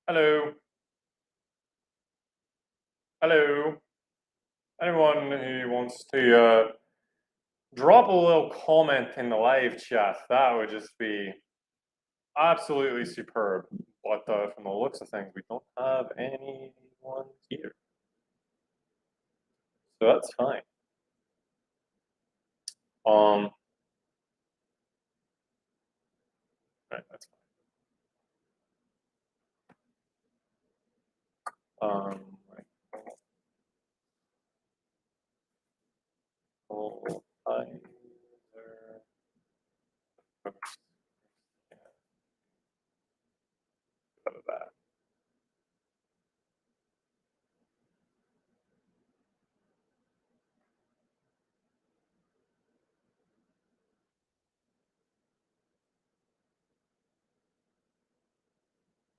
Hello. Hello. Anyone who wants to drop a little comment in the live chat, that would just be absolutely superb. But from the looks of things, we don't have anyone here. So that's fine. Right, that's fine. Right. Oh, Heiser. Oops, yeah, out of that.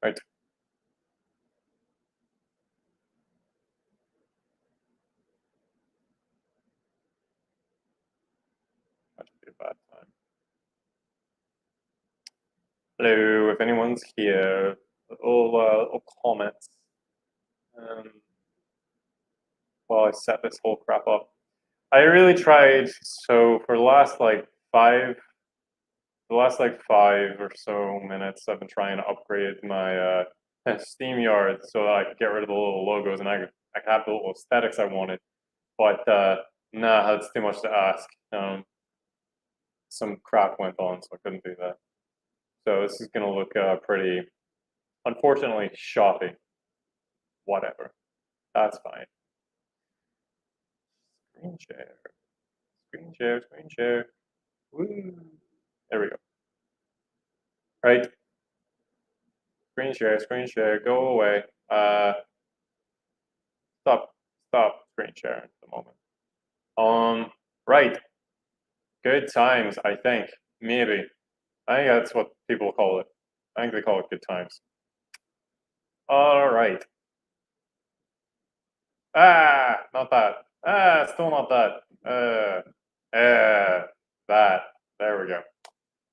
Right. That should be a bad time. Hello, if anyone's here, little comments. While I set this whole crap up. I really tried. So for the last like 5 or so minutes, I've been trying to upgrade my Steam yard so that I could get rid of the little logos and I could have the little aesthetics I wanted. But nah, that's too much to ask. Some crap went on, so I couldn't do that. So this is gonna look pretty, unfortunately, shoppy. Whatever, that's fine. Screen share, screen share, screen share. Woo! There we go. Right. Screen share, go away. Stop, stop screen sharing at the moment. Right. Good times, I think. Maybe. I think that's what people call it. I think they call it good times. All right. Ah, not that. Ah, still not that. That. There we go.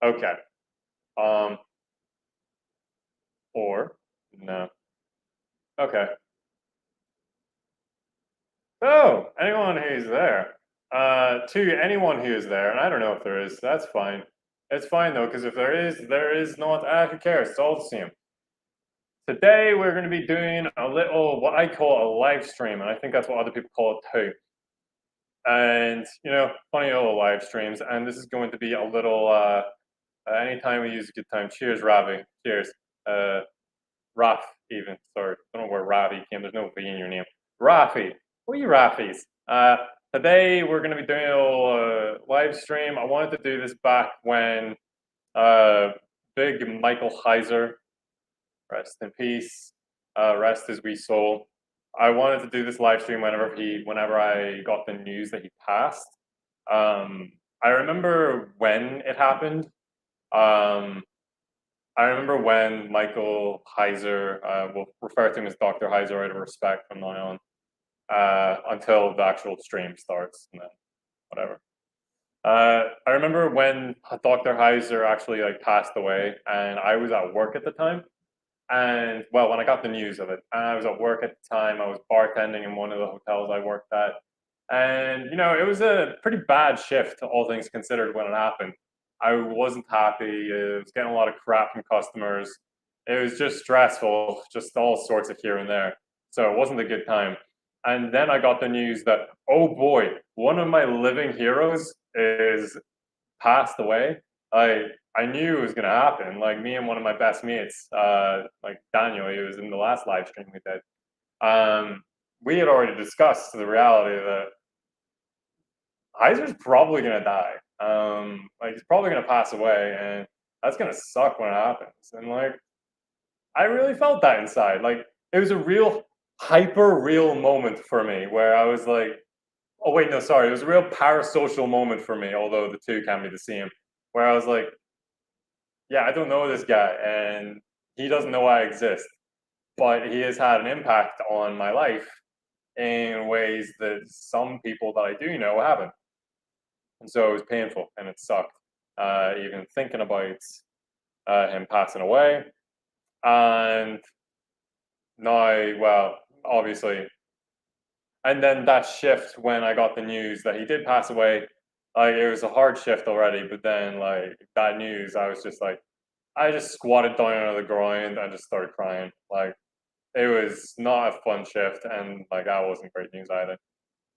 Okay. Um, or no. Okay. Oh, anyone who's there. To anyone who is there, and I don't know if there is, that's fine. It's fine though, because if there is not, who cares? It's all the same. Today we're going to be doing a little, what I call a live stream, and I think that's what other people call it too. And, funny little live streams, and this is going to be a little, anytime we use a good time. Cheers, Ravi. Cheers. Raf, even. Sorry, I don't know where Ravi came. There's no V in your name. Rafi. What are you Rafis? Today we're going to be doing a little live stream. I wanted to do this back when big Michael Heiser, rest in peace, rest his wee soul. I wanted to do this live stream whenever I got the news that he passed. I remember when it happened. Um, I remember when Michael Heiser, we'll refer to him as Dr. Heiser out of respect from now on, until the actual stream starts, and then whatever. I remember when Dr. Heiser actually passed away, and I was at work at the time. And well, when I got the news of it, and I was at work at the time. I was bartending in one of the hotels I worked at, and it was a pretty bad shift, all things considered, when it happened. I wasn't happy. I was getting a lot of crap from customers. It was just stressful, just all sorts of here and there. So it wasn't a good time. And then I got the news that, oh boy, one of my living heroes is passed away. I knew it was gonna happen. Like me and one of my best mates, like Daniel, he was in the last live stream we did. We had already discussed the reality that Heiser's probably gonna die. He's probably gonna pass away, and that's gonna suck when it happens. And I really felt that inside. Like it was a real hyper real moment for me where I was like, oh wait, no, sorry, it was a real parasocial moment for me, although the two can be the same. Where I was like, yeah, I don't know this guy, and he doesn't know I exist, but he has had an impact on my life in ways that some people that I do know haven't. And so it was painful and it sucked, even thinking about him passing away. And now, well, obviously, and then that shift when I got the news that he did pass away, like it was a hard shift already, but then like that news, I was just like, I just squatted down on the ground and just started crying. Like it was not a fun shift, and like that wasn't great news either.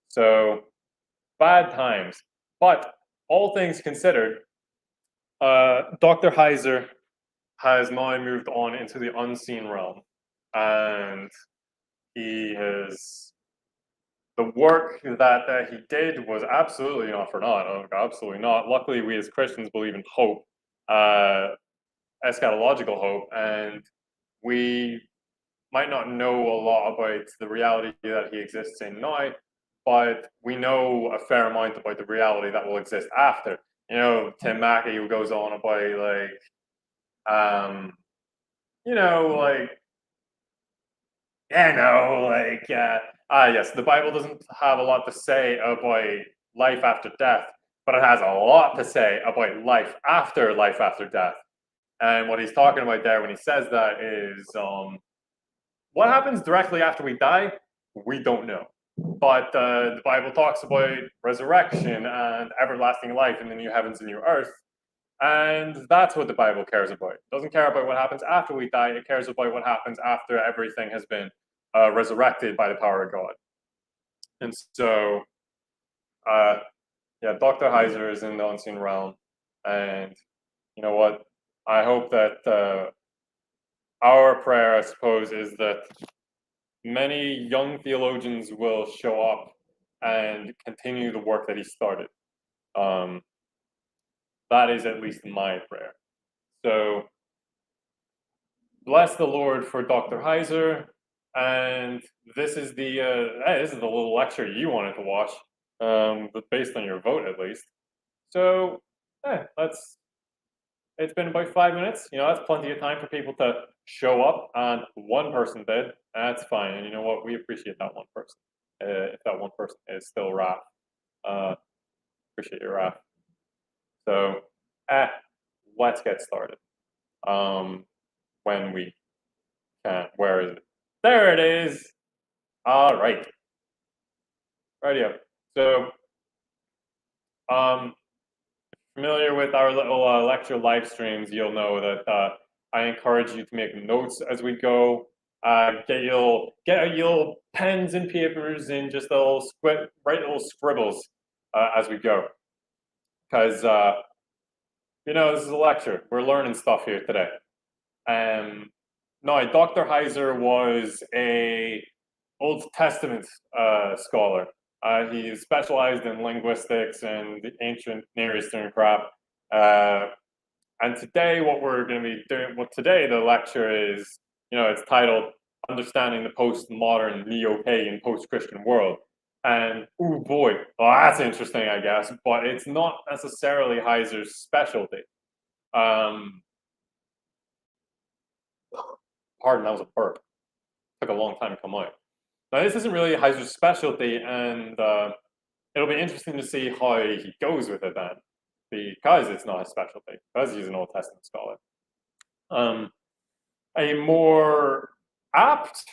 So bad times. But all things considered, Dr. Heiser has now moved on into the unseen realm, and he has the work that he did was absolutely not for naught. Absolutely not. Luckily, we as Christians believe in hope, uh, eschatological hope, and we might not know a lot about the reality that he exists in now, but we know a fair amount about the reality that will exist after. You know, Tim Mackey, who goes on about um, like yes, the Bible doesn't have a lot to say about life after death, but it has a lot to say about life after death. And what he's talking about there when he says that is what happens directly after we die, we don't know. But the Bible talks about resurrection and everlasting life in the new heavens and new earth. And that's what the Bible cares about. It doesn't care about what happens after we die, it cares about what happens after everything has been resurrected by the power of God. And so, yeah, Dr. Heiser is in the unseen realm. And you know what? I hope that our prayer, I suppose, is that many young theologians will show up and continue the work that he started. That is at least my prayer. So, bless the Lord for Dr. Heiser. And this is the little lecture you wanted to watch, but based on your vote at least. So, it's been about 5 minutes. You know, that's plenty of time for people to show up, and one person did. That's fine. And you know what? We appreciate that one person. If that one person is still Raph, appreciate you, Raph. So, let's get started. When we can. Where is it? There it is. All right. Radio. So, familiar with our little lecture live streams, you'll know that I encourage you to make notes as we go. Get your pens and papers and just write little scribbles as we go, because this is a lecture. We're learning stuff here today. No, Dr. Heiser was a Old Testament scholar. He specialized in linguistics and the ancient Near Eastern crap. And today, what we're going to be doing, today the lecture is, it's titled Understanding the Postmodern Neo-Pagan Post-Christian World. And, oh boy, well, that's interesting, I guess, but it's not necessarily Heiser's specialty. Pardon, that was a burp. Took a long time to come out. Now, this isn't really Heiser's specialty, and it'll be interesting to see how he goes with it then, because it's not his specialty, because he's an Old Testament scholar. A more apt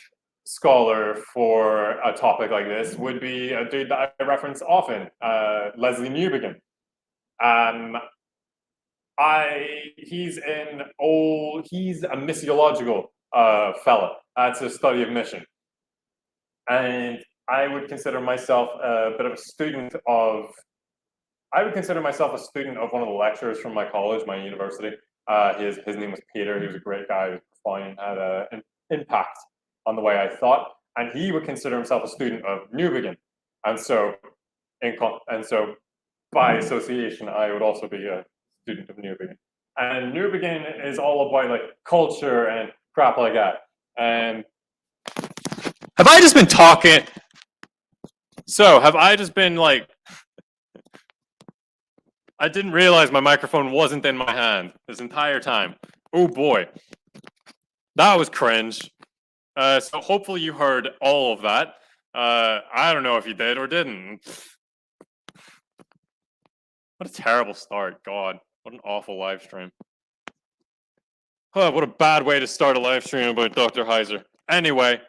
scholar for a topic like this would be a dude that I reference often, Leslie Newbegin. He's a missiological fella. That's a study of mission. And I would consider myself a bit of a student of one of the lecturers from my college, my university. His name was Peter. He was a great guy. He was fine, had an impact on the way I thought. And he would consider himself a student of Newbegin. And so by association, I would also be a student of Newbegin. And Newbegin is all about like culture and crap like that. And have I just been talking? So, have I just been like... I didn't realize my microphone wasn't in my hand this entire time. Oh boy. That was cringe. So hopefully you heard all of that. I don't know if you did or didn't. What a terrible start. God, what an awful live stream. Oh, what a bad way to start a live stream about Dr. Heiser. Anyway,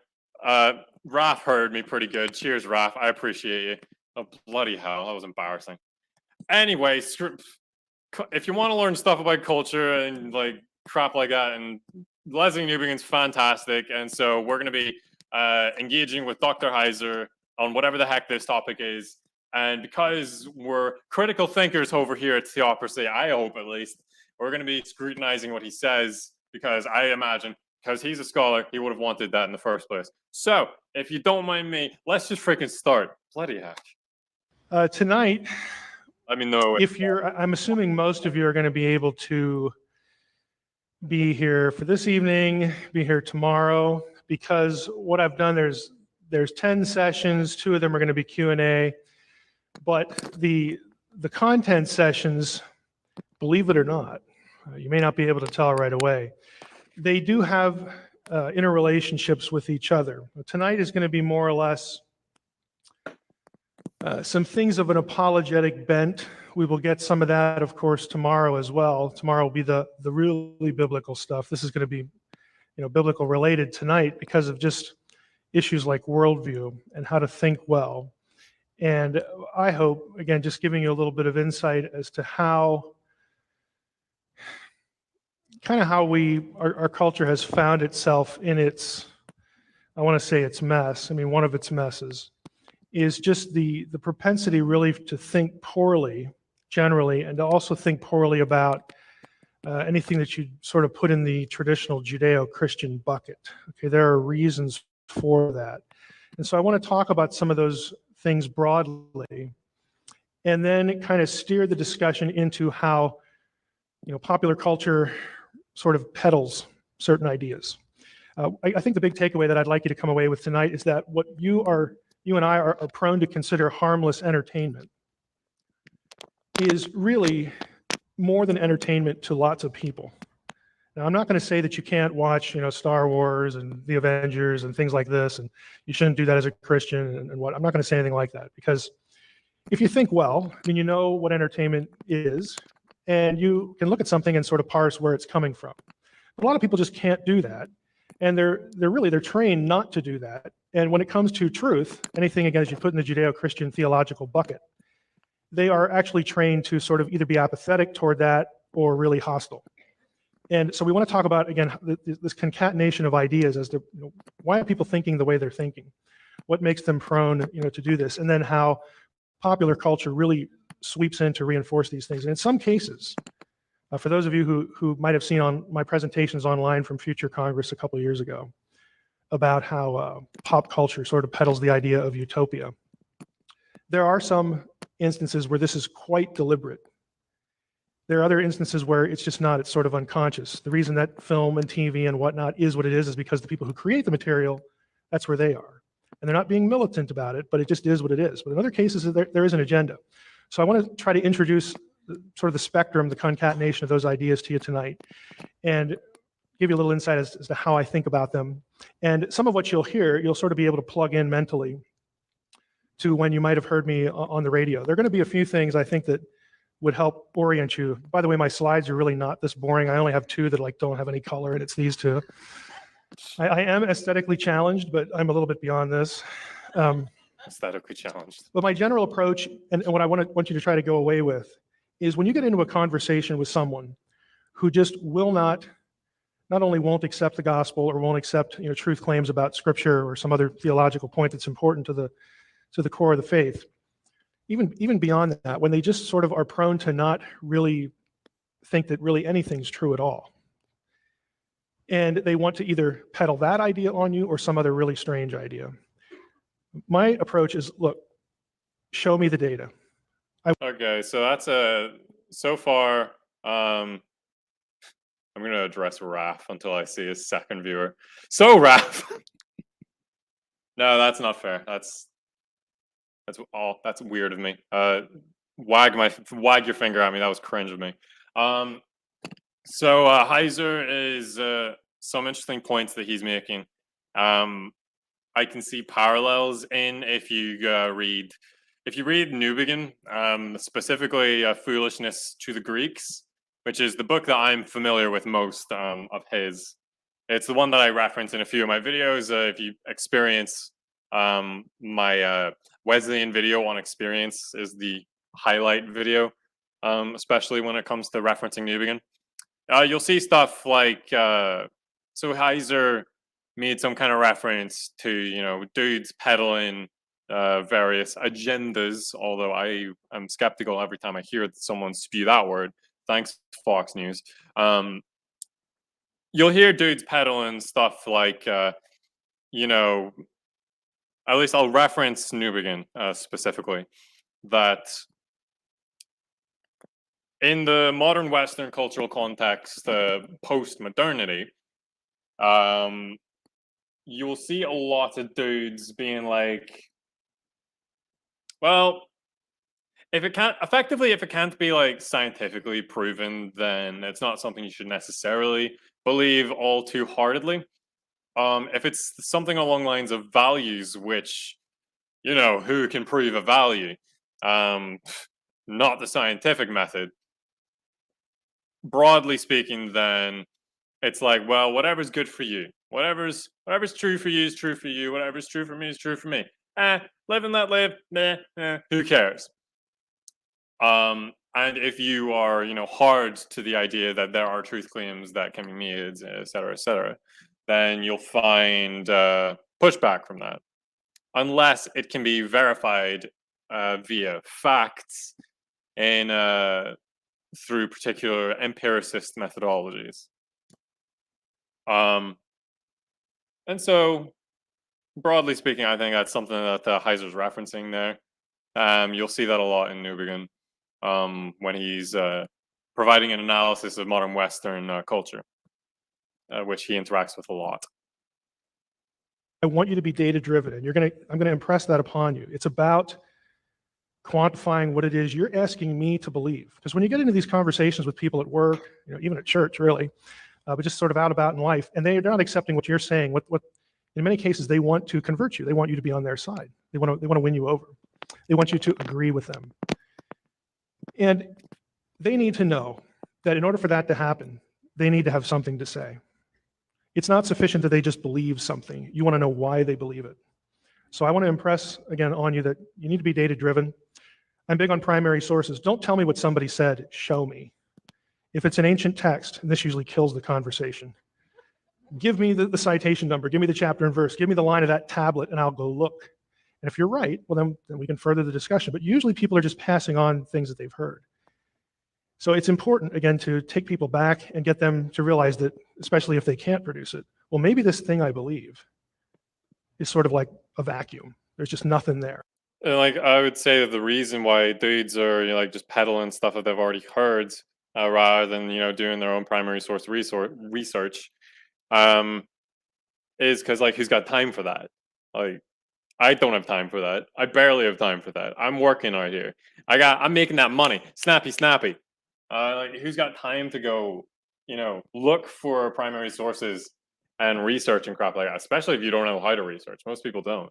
Raph heard me pretty good. Cheers, Raph. I appreciate you. Oh, bloody hell. That was embarrassing. Anyway, if you want to learn stuff about culture and like crap like that, and Leslie Newbegin's fantastic, and so we're going to be engaging with Dr. Heiser on whatever the heck this topic is. And because we're critical thinkers over here at Theocracy, I hope at least, we're going to be scrutinizing what he says, because I imagine, because he's a scholar, he would have wanted that in the first place. So, if you don't mind me, let's just freaking start. Bloody heck. Tonight, Let me know. I'm assuming most of you are going to be able to be here for this evening, be here tomorrow, because what I've done, there's 10 sessions, 2 of them are going to be Q&A, but the content sessions, believe it or not, you may not be able to tell right away, they do have interrelationships with each other. Tonight is going to be more or less some things of an apologetic bent. We will get some of that, of course, tomorrow as well. Tomorrow will be the really biblical stuff. This is going to be, biblical related tonight because of just issues like worldview and how to think well. And I hope, again, just giving you a little bit of insight as to how our culture has found itself in its, I want to say its mess. I mean, one of its messes is just the propensity really to think poorly generally, and to also think poorly about anything that you sort of put in the traditional Judeo-Christian bucket. Okay, there are reasons for that. And so I want to talk about some of those things broadly, and then kind of steer the discussion into how, popular culture sort of peddles certain ideas. I think the big takeaway that I'd like you to come away with tonight is that what you and I are prone to consider harmless entertainment is really more than entertainment to lots of people. Now, I'm not going to say that you can't watch, Star Wars and the Avengers and things like this, and you shouldn't do that as a Christian and what. I'm not going to say anything like that, because if you think well, then you know what entertainment is, and you can look at something and sort of parse where it's coming from. But a lot of people just can't do that, and they're trained not to do that. And when it comes to truth, anything again as you put in the Judeo-Christian theological bucket, they are actually trained to sort of either be apathetic toward that or really hostile. And so we want to talk about, again, this concatenation of ideas as to why are people thinking the way they're thinking? What makes them prone, to do this? And then how popular culture really sweeps in to reinforce these things. And in some cases, for those of you who might have seen on my presentations online from Future Congress a couple of years ago about how pop culture sort of peddles the idea of utopia, there are some instances where this is quite deliberate. There are other instances where it's just not, it's sort of unconscious. The reason that film and TV and whatnot is what it is because the people who create the material, that's where they are. And they're not being militant about it, but it just is what it is. But in other cases, there is an agenda. So I want to try to introduce sort of the spectrum, the concatenation of those ideas to you tonight, and give you a little insight as to how I think about them. And some of what you'll hear, you'll sort of be able to plug in mentally to when you might have heard me on the radio. There are going to be a few things I think that would help orient you. By the way, my slides are really not this boring. I only have 2 that don't have any color, and it's these 2. I am aesthetically challenged, but I'm a little bit beyond this. Aesthetically challenged. But my general approach, and what I want you to try to go away with, is when you get into a conversation with someone who just will not only won't accept the gospel or won't accept truth claims about Scripture or some other theological point that's important to the core of the faith, even beyond that, when they just sort of are prone to not really think that really anything's true at all. And they want to either peddle that idea on you or some other really strange idea. My approach is, look, show me the data. Okay, so that's so far, I'm going to address Raph until I see his second viewer. So, Raph. No, that's not fair. That's weird of me. Wag your finger at me. That was cringe of me. So Heiser is some interesting points that he's making. I can see parallels in if you read Newbegin, specifically Foolishness to the Greeks, which is the book that I'm familiar with most of his. It's the one that I reference in a few of my videos. If you experience my Wesleyan video on experience is the highlight video, especially when it comes to referencing Newbegin. You'll see stuff like so Heiser made some kind of reference to dudes peddling various agendas. Although I am skeptical every time I hear someone spew that word. Thanks, Fox News. You'll hear dudes peddling stuff like at least I'll reference Newbegin specifically, that in the modern Western cultural context, post-modernity, you'll see a lot of dudes being like, well, if it can't be like scientifically proven, then it's not something you should necessarily believe all too heartedly. If it's something along the lines of values, which, who can prove a value? Not the scientific method. Broadly speaking, then it's like, well, whatever's good for you, whatever's true for you is true for you. Whatever's true for me is true for me. Live and let live. Who cares? And if you are, hard to the idea that there are truth claims that can be made, et cetera, then you'll find pushback from that, unless it can be verified via facts and through particular empiricist methodologies. And so, broadly speaking, I think that's something that Heiser's referencing there. You'll see that a lot in Newbegin when he's providing an analysis of modern Western culture, which he interacts with a lot. I want you to be data-driven, and I'm gonna impress that upon you. It's about quantifying what it is you're asking me to believe. Because when you get into these conversations with people at work, even at church, really, but just sort of out about in life, and they're not accepting what you're saying. What in many cases they want to convert you. They want you to be on their side. They want to win you over. They want you to agree with them, and they need to know that in order for that to happen, they need to have something to say. It's not sufficient that they just believe something. You want to know why they believe it. So I want to impress again on you that you need to be data-driven. I'm big on primary sources. Don't tell me what somebody said, show me. If it's an ancient text, and this usually kills the conversation, give me the citation number, give me the chapter and verse, give me the line of that tablet, and I'll go look. And if you're right, well, then we can further the discussion. But usually people are just passing on things that they've heard. So it's important, again, to take people back and get them to realize that, especially if they can't produce it, well, maybe this thing I believe is sort of like a vacuum. There's just nothing there. And like I would say that the reason why dudes are like just peddling stuff that they've already heard, rather than doing their own primary source research, is because like who's got time for that? Like I don't have time for that. I barely have time for that. I'm working out here. I'm making that money. Snappy. Like who's got time to go, look for primary sources and research and crap like that, especially if you don't know how to research. Most people don't.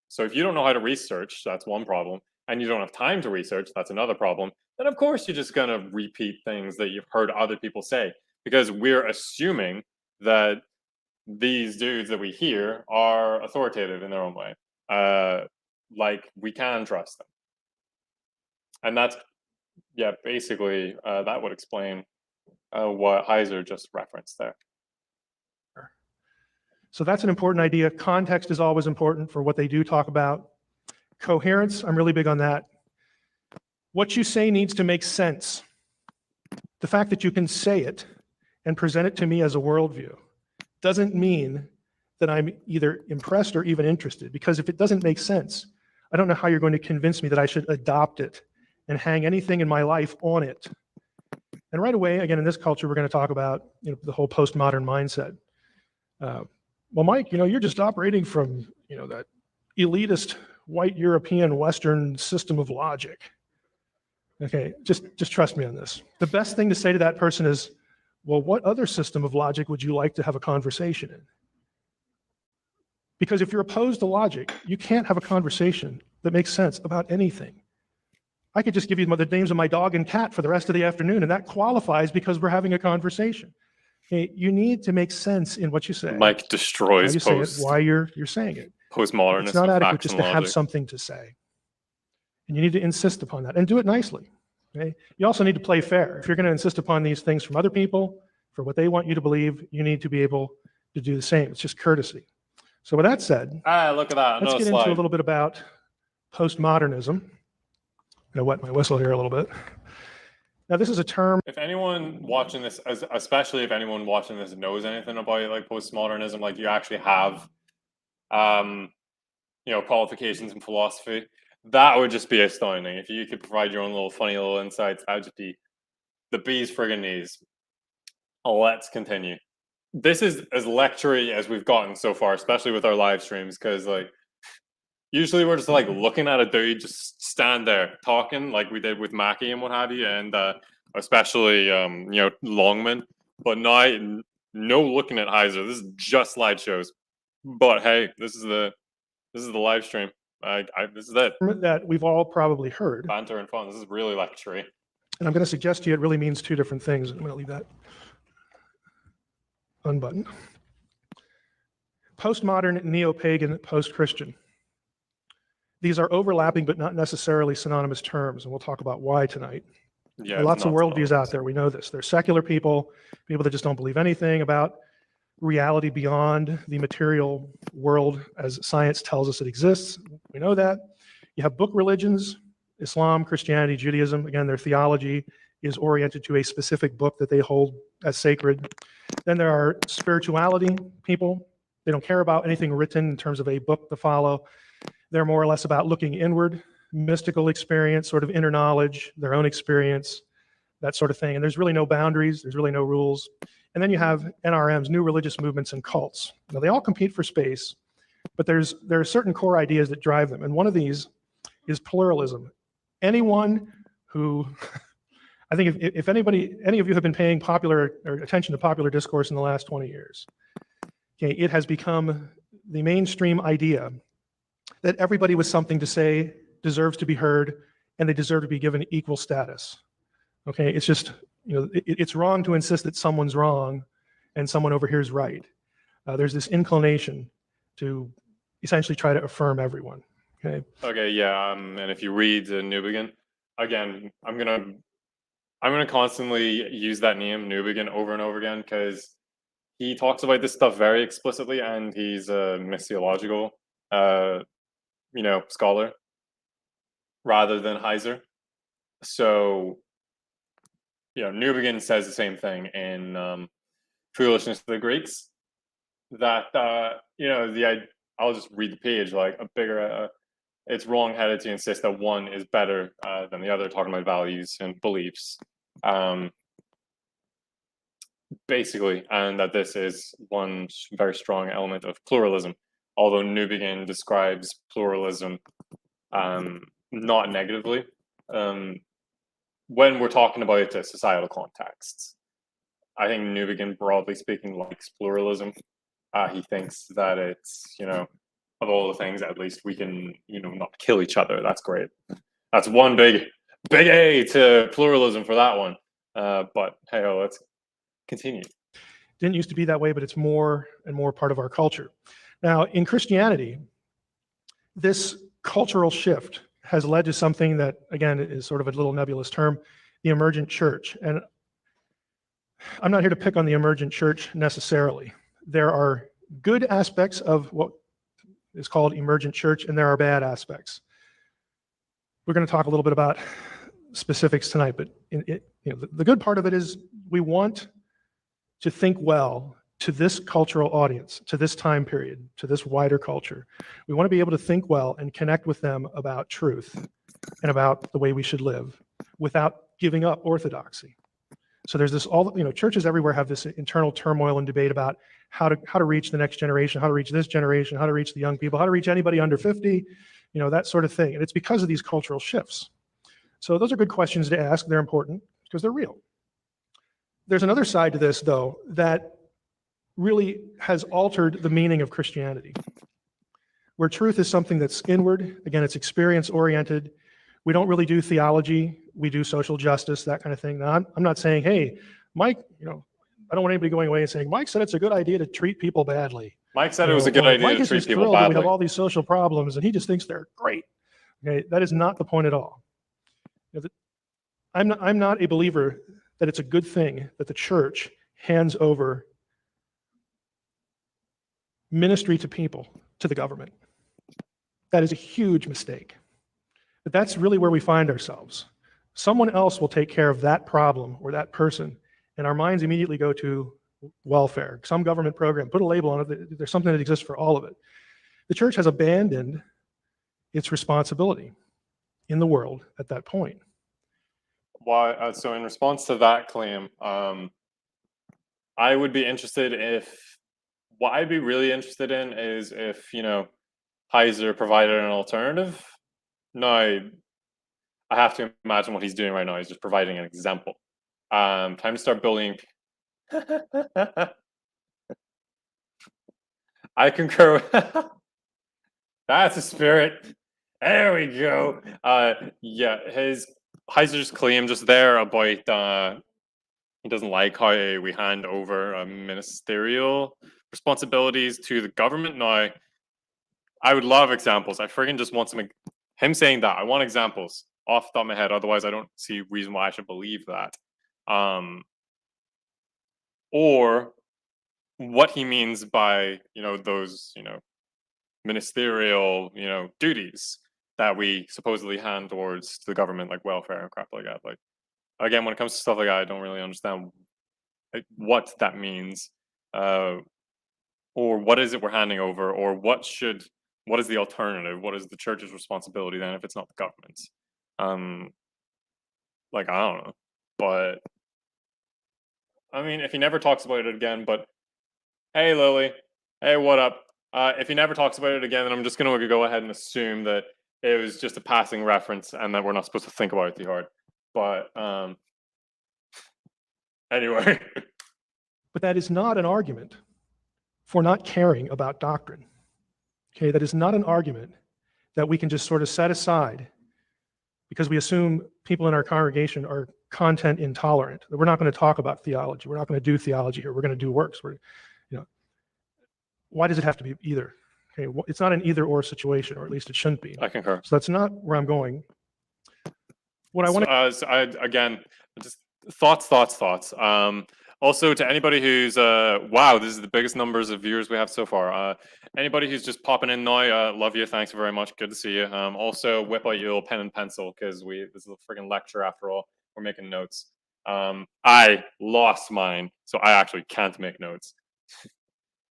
So if you don't know how to research, that's one problem. And you don't have time to research, that's another problem. Then of course you're just gonna repeat things that you've heard other people say, because we're assuming that these dudes that we hear are authoritative in their own way. Like we can trust them. And that's, yeah, basically that would explain what Heiser just referenced there. So that's an important idea. Context is always important for what they do talk about. Coherence, I'm really big on that. What you say needs to make sense. The fact that you can say it and present it to me as a worldview doesn't mean that I'm either impressed or even interested, because if it doesn't make sense, I don't know how you're going to convince me that I should adopt it and hang anything in my life on it. And right away, again, in this culture, we're going to talk about the whole postmodern mindset. Well, Mike, you're just operating from that elitist white European Western system of logic. Okay, just trust me on this. The best thing to say to that person is, well, what other system of logic would you like to have a conversation in? Because if you're opposed to logic, you can't have a conversation that makes sense about anything. I could just give you the names of my dog and cat for the rest of the afternoon, and that qualifies because we're having a conversation. Okay, you need to make sense in what you say, Mike how destroys you say it, why you're saying it. It's postmodernism not with adequate facts just and to have logic. something to say. And you need to insist upon that and do it nicely. Okay? You also need to play fair. If you're going to insist upon these things from other people, for what they want you to believe, you need to be able to do the same. It's just courtesy. So with that said, Ah, look at that. let's Another get slide. into a little bit about postmodernism. I'm going to wet my whistle here a little bit. Now, this is a term. If anyone watching this, especially if anyone watching this knows anything about like postmodernism, like you actually have, qualifications in philosophy, that would just be astounding. If you could provide your own little funny little insights, that would just be the bee's friggin' knees. Let's continue. This is as lectury as we've gotten so far, especially with our live streams, because like usually we're just like looking at a dude just stand there talking like we did with Mackie and what have you, and especially Longman. But now no looking at Heiser. This is just slideshows. But hey, this is the live stream. This is it. That we've all probably heard. Banter and fun. This is really lectury. And I'm going to suggest to you it really means two different things. I'm going to leave that unbuttoned. Postmodern, neo-pagan, post-Christian. These are overlapping but not necessarily synonymous terms, and we'll talk about why tonight. Yeah, There are lots of worldviews out there. We know this. There's secular people that just don't believe anything about reality beyond the material world as science tells us it exists. We know that. You have book religions, Islam, Christianity, Judaism. Again, their theology is oriented to a specific book that they hold as sacred. Then there are spirituality people. They don't care about anything written in terms of a book to follow. They're more or less about looking inward, mystical experience, sort of inner knowledge, their own experience, that sort of thing. And there's really no boundaries. There's really no rules. And then you have NRMs, new religious movements and cults. Now, they all compete for space, but there are certain core ideas that drive them. And one of these is pluralism. Anyone who, I think if any of you have been paying attention to popular discourse in the last 20 years, okay, it has become the mainstream idea that everybody with something to say deserves to be heard and they deserve to be given equal status. Okay, it's just, it's wrong to insist that someone's wrong and someone over here is right. There's this inclination to essentially try to affirm everyone. Okay, yeah, and if you read Newbegin, again, I'm gonna constantly use that name Newbegin over and over again because he talks about this stuff very explicitly, and he's a missiological, scholar rather than Heiser. So, Newbegin says the same thing in Foolishness of the Greeks. That I'll just read the page like a bigger. It's wrong-headed to insist that one is better than the other, talking about values and beliefs, basically, and that this is one very strong element of pluralism. Although Newbegin describes pluralism not negatively, when we're talking about societal contexts. I think Newbegin, broadly speaking, likes pluralism. He thinks that it's, of all the things, at least we can, not kill each other. That's great. That's one big A to pluralism for that one. But hey, let's continue. Didn't used to be that way, but it's more and more part of our culture. Now, in Christianity, this cultural shift has led to something that, again, is sort of a little nebulous term, the emergent church. And I'm not here to pick on the emergent church necessarily. There are good aspects of what is called emergent church, and there are bad aspects. We're going to talk a little bit about specifics tonight, but the good part of it is we want to think well to this cultural audience, to this time period, to this wider culture. We want to be able to think well and connect with them about truth and about the way we should live without giving up orthodoxy. So there's this churches everywhere have this internal turmoil and debate about how to reach the next generation, how to reach this generation, how to reach the young people, how to reach anybody under 50, that sort of thing. And it's because of these cultural shifts. So those are good questions to ask. They're important because they're real. There's another side to this, though, that really has altered the meaning of Christianity, where truth is something that's inward. Again, it's experience-oriented. We don't really do theology. We do social justice, that kind of thing. Now, I'm not saying, hey, Mike, I don't want anybody going away and saying, Mike said it's a good idea to treat people badly. Mike said it was a good Or idea Mike to is treat just people thrilled that we have badly. all these social problems and he just thinks they're great. Okay, that is not the point at all. I'm not a believer that it's a good thing that the church hands over ministry to people to the government. That is a huge mistake. But that's really where we find ourselves. Someone else will take care of that problem or that person, and our minds immediately go to welfare, some government program, put a label on it. There's something that exists for all of it. The church has abandoned its responsibility in the world at that point. Why? So in response to that claim, I would be interested if what I'd be really interested in is if Heiser provided an alternative. No, I have to imagine what he's doing right now. He's just providing an example. Time to start bullying. I concur. That's a spirit. There we go. Yeah, his Heiser's claim just there about he doesn't like how we hand over ministerial responsibilities to the government. Now, I would love examples. I friggin' just want him saying that. I want examples off the top of my head. Otherwise, I don't see reason why I should believe that. Or what he means by those ministerial duties that we supposedly hand towards the government, like welfare and crap like that. Like, again, when it comes to stuff like that, I don't really understand what that means, or what is it we're handing over, or what is the alternative? What is the church's responsibility then if it's not the government's? Like, I don't know, but I mean, if he never talks about it again, but hey, Lily, hey, what up? If he never talks about it again, then I'm just going to go ahead and assume that it was just a passing reference and that we're not supposed to think about it too hard. But anyway. But that is not an argument for not caring about doctrine. Okay, that is not an argument that we can just sort of set aside because we assume people in our congregation are content intolerant. We're not going to talk about theology. We're not going to do theology here. We're going to do works. Why does it have to be either? Okay, it's not an either or situation, or at least it shouldn't be. I concur. So that's not where I'm going. What I want to again, just thoughts. Also, to anybody who's wow, this is the biggest numbers of viewers we have so far. Anybody who's just popping in now, love you. Thanks very much. Good to see you. Also, whip out your pen and pencil because this is a freaking lecture after all. We're making notes. I lost mine, so I actually can't make notes.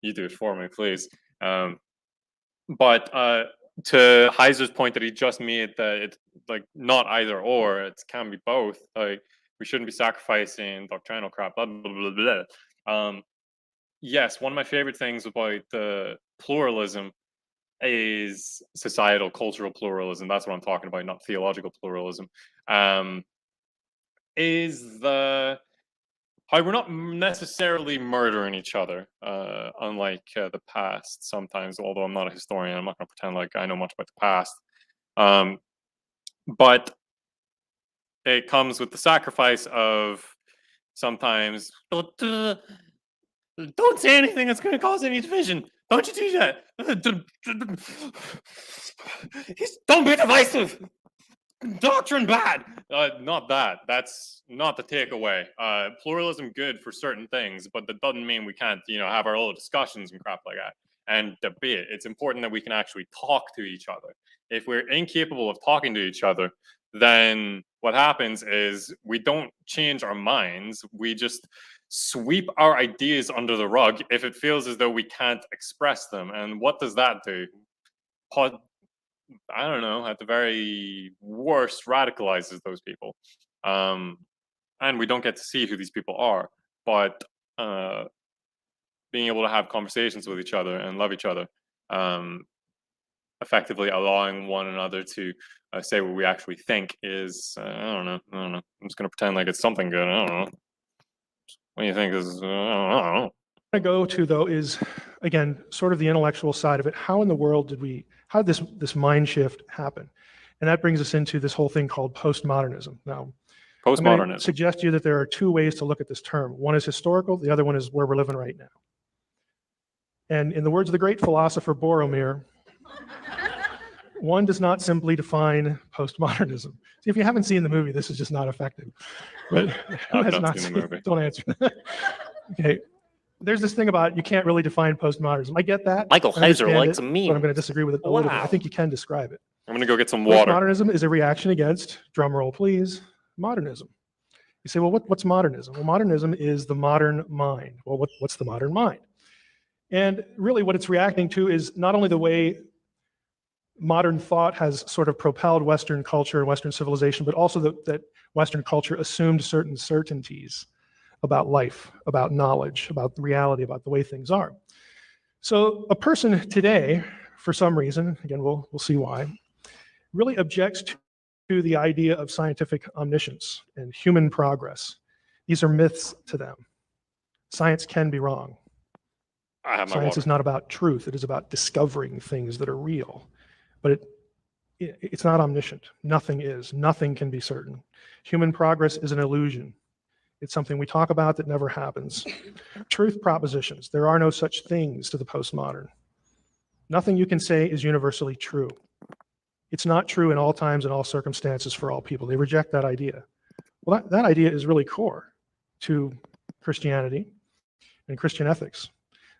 You do it for me, please. But to Heiser's point that he just made, that it's like not either or, it can be both. Like, we shouldn't be sacrificing doctrinal crap. Blah blah blah blah. Yes, one of my favorite things about the pluralism is societal, cultural pluralism. That's what I'm talking about, not theological pluralism. Is how we're not necessarily murdering each other, unlike the past sometimes, although I'm not a historian, I'm not going to pretend like I know much about the past. But it comes with the sacrifice of sometimes, don't say anything that's going to cause any division. Don't you do that. Don't be divisive. Doctrine bad. Not that. That's not the takeaway. Pluralism good for certain things, but that doesn't mean we can't, have our little discussions and crap like that and debate. It's important that we can actually talk to each other. If we're incapable of talking to each other, then what happens is we don't change our minds. We just sweep our ideas under the rug if it feels as though we can't express them. And what does that do? I don't know, at the very worst, radicalizes those people. And we don't get to see who these people are. But being able to have conversations with each other and love each other, effectively allowing one another to say what we actually think is, I don't know. I'm just going to pretend like it's something good. I don't know. What do you think is, I don't know. I go to, though, is, again, sort of the intellectual side of it. How in the world how did this mind shift happen? And that brings us into this whole thing called postmodernism. Now, I'm going to Postmodernism. suggest to you that there are two ways to look at this term. One is historical, the other one is where we're living right now. And in the words of the great philosopher Boromir, one does not simply define postmodernism. See, if you haven't seen the movie, this is just not effective. But who I've has not not seen the movie. Don't answer that. Okay. There's this thing about you can't really define postmodernism. I get that. Michael I understand Heiser likes it, a but I'm meme. going to disagree with it a little bit. I Wow. think you can describe it. I'm gonna go get some water. Postmodernism is a reaction against, drumroll please, modernism. You say, well, what's modernism? Well, modernism is the modern mind. Well, what's the modern mind? And really what it's reacting to is not only the way modern thought has sort of propelled Western culture and Western civilization, but also that Western culture assumed certain certainties about life, about knowledge, about reality, about the way things are. So a person today, for some reason, again, we'll see why, really objects to the idea of scientific omniscience and human progress. These are myths to them. Science can be wrong. I have my Science water. is not about truth. It is about discovering things that are real. But it's not omniscient. Nothing is. Nothing can be certain. Human progress is an illusion. It's something we talk about that never happens. Truth propositions. There are no such things to the postmodern. Nothing you can say is universally true. It's not true in all times and all circumstances for all people. They reject that idea. Well, that idea is really core to Christianity and Christian ethics.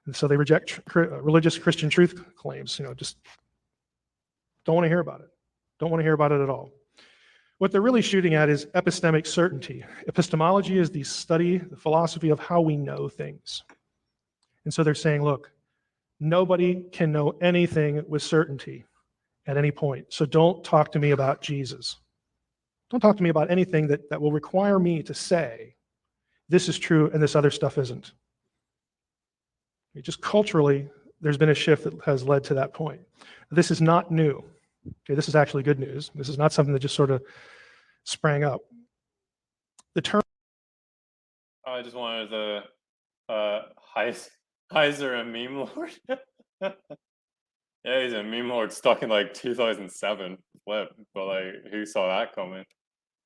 And so they reject religious Christian truth claims, just don't want to hear about it. Don't want to hear about it at all. What they're really shooting at is epistemic certainty. Epistemology is the study, the philosophy of how we know things. And so they're saying, look, nobody can know anything with certainty at any point. So don't talk to me about Jesus. Don't talk to me about anything that will require me to say, this is true and this other stuff isn't. Just culturally, there's been a shift that has led to that point. This is not new. Okay, this is actually good news. This is not something that just sort of sprang up. The term. I just wanted the Heiser a meme lord. Yeah, he's a meme lord stuck in like 2007 flip, but like who saw that coming?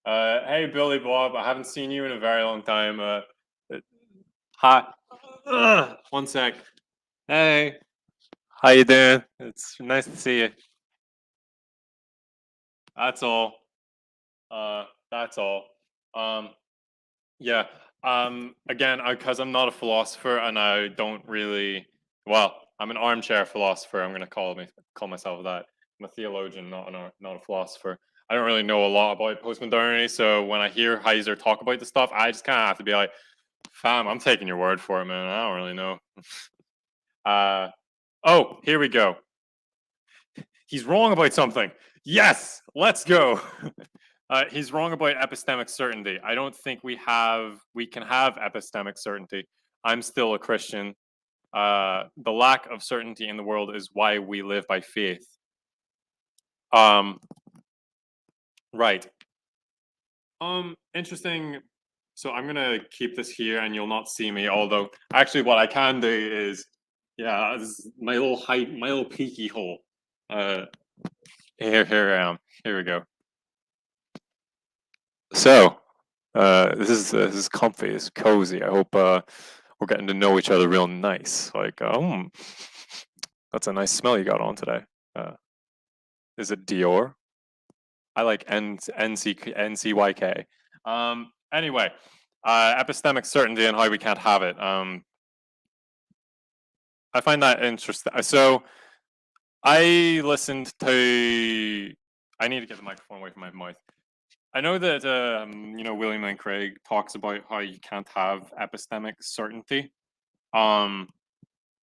Hey Billy Bob, I haven't seen you in a very long time. Hi. One sec. Hey. How you doing? It's nice to see you. That's all. That's all. Yeah. Again, because I'm not a philosopher and I don't really, well, I'm an armchair philosopher. I'm gonna call myself that. I'm a theologian, not a philosopher. I don't really know a lot about postmodernity, so when I hear Heiser talk about the stuff, I just kind of have to be like, fam, I'm taking your word for it, man. I don't really know. Oh, here we go. He's wrong about something. Yes, let's go. He's wrong about epistemic certainty. I don't think we can have epistemic certainty. I'm still a Christian. The lack of certainty in the world is why we live by faith. Right. Interesting. So I'm gonna keep this here, and you'll not see me. Although, actually, what I can do is, yeah, this is my little peeky hole. Here I am. Here we go. So, this is comfy. It's cozy. I hope we're getting to know each other real nice. Like, that's a nice smell you got on today. Is it Dior? I like NCYK. Anyway, epistemic certainty and how we can't have it. I find that interesting. So I listened to. I need to get the microphone away from my mouth. I know that William Lane Craig talks about how you can't have epistemic certainty. That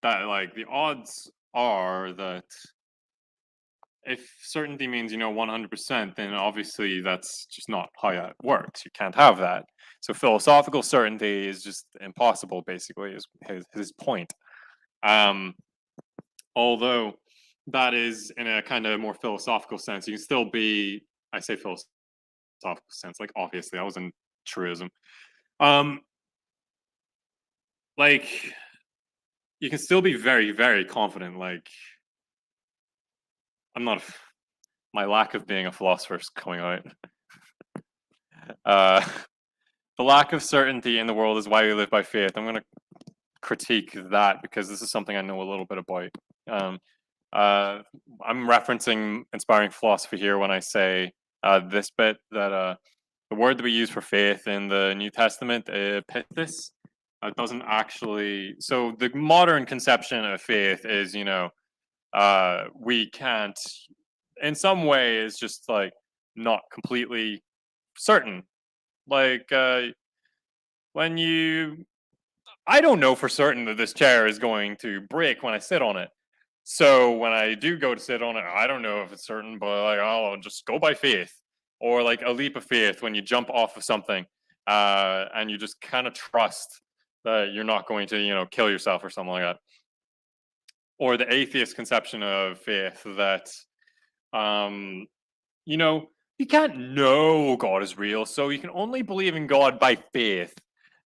like the odds are that if certainty means 100%, then obviously that's just not how that works. You can't have that. So philosophical certainty is just impossible. Basically, is his point. Although that is in a kind of more philosophical sense, you can still be. I say philosophical sense, like obviously that wasn't truism. Like you can still be very, very confident. Like I'm not. My lack of being a philosopher is coming out. lack of certainty in the world is why we live by faith. I'm going to critique that because this is something I know a little bit about. I'm referencing inspiring philosophy here when I say this bit that the word that we use for faith in the New Testament, pistis, doesn't actually. So the modern conception of faith is, we can't, in some way, is just like not completely certain. Like when I don't know for certain that this chair is going to break when I sit on it. So when I do go to sit on it, I don't know if it's certain, but like I'll just go by faith, or like a leap of faith when you jump off of something, and you just kind of trust that you're not going to, kill yourself or something like that. Or the atheist conception of faith that, you can't know God is real, so you can only believe in God by faith.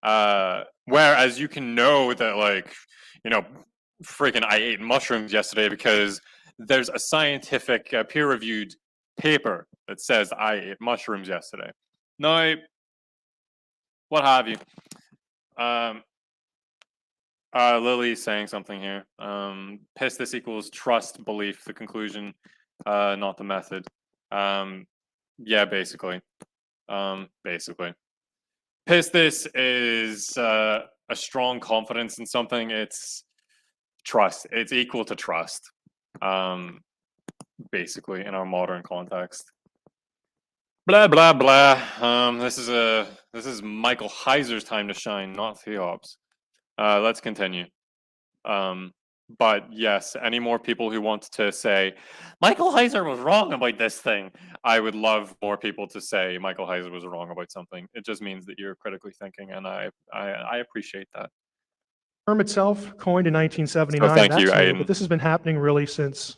Whereas you can know that, like, freaking I ate mushrooms yesterday because there's a scientific peer-reviewed paper that says I ate mushrooms yesterday. Now, what have you? Lily's saying something here. Pistis equals trust, belief, the conclusion, not the method. Yeah, basically. Pistis is a strong confidence in something. It's trust. It's equal to trust, basically, in our modern context. Blah blah blah. This is Michael Heiser's time to shine, not Theob's. Let's continue. But yes, any more people who want to say Michael Heiser was wrong about this thing? I would love more people to say Michael Heiser was wrong about something. It just means that you're critically thinking, and I appreciate that. The term itself, coined in 1979, So thank you, that's new, Aiden. but this has been happening really since,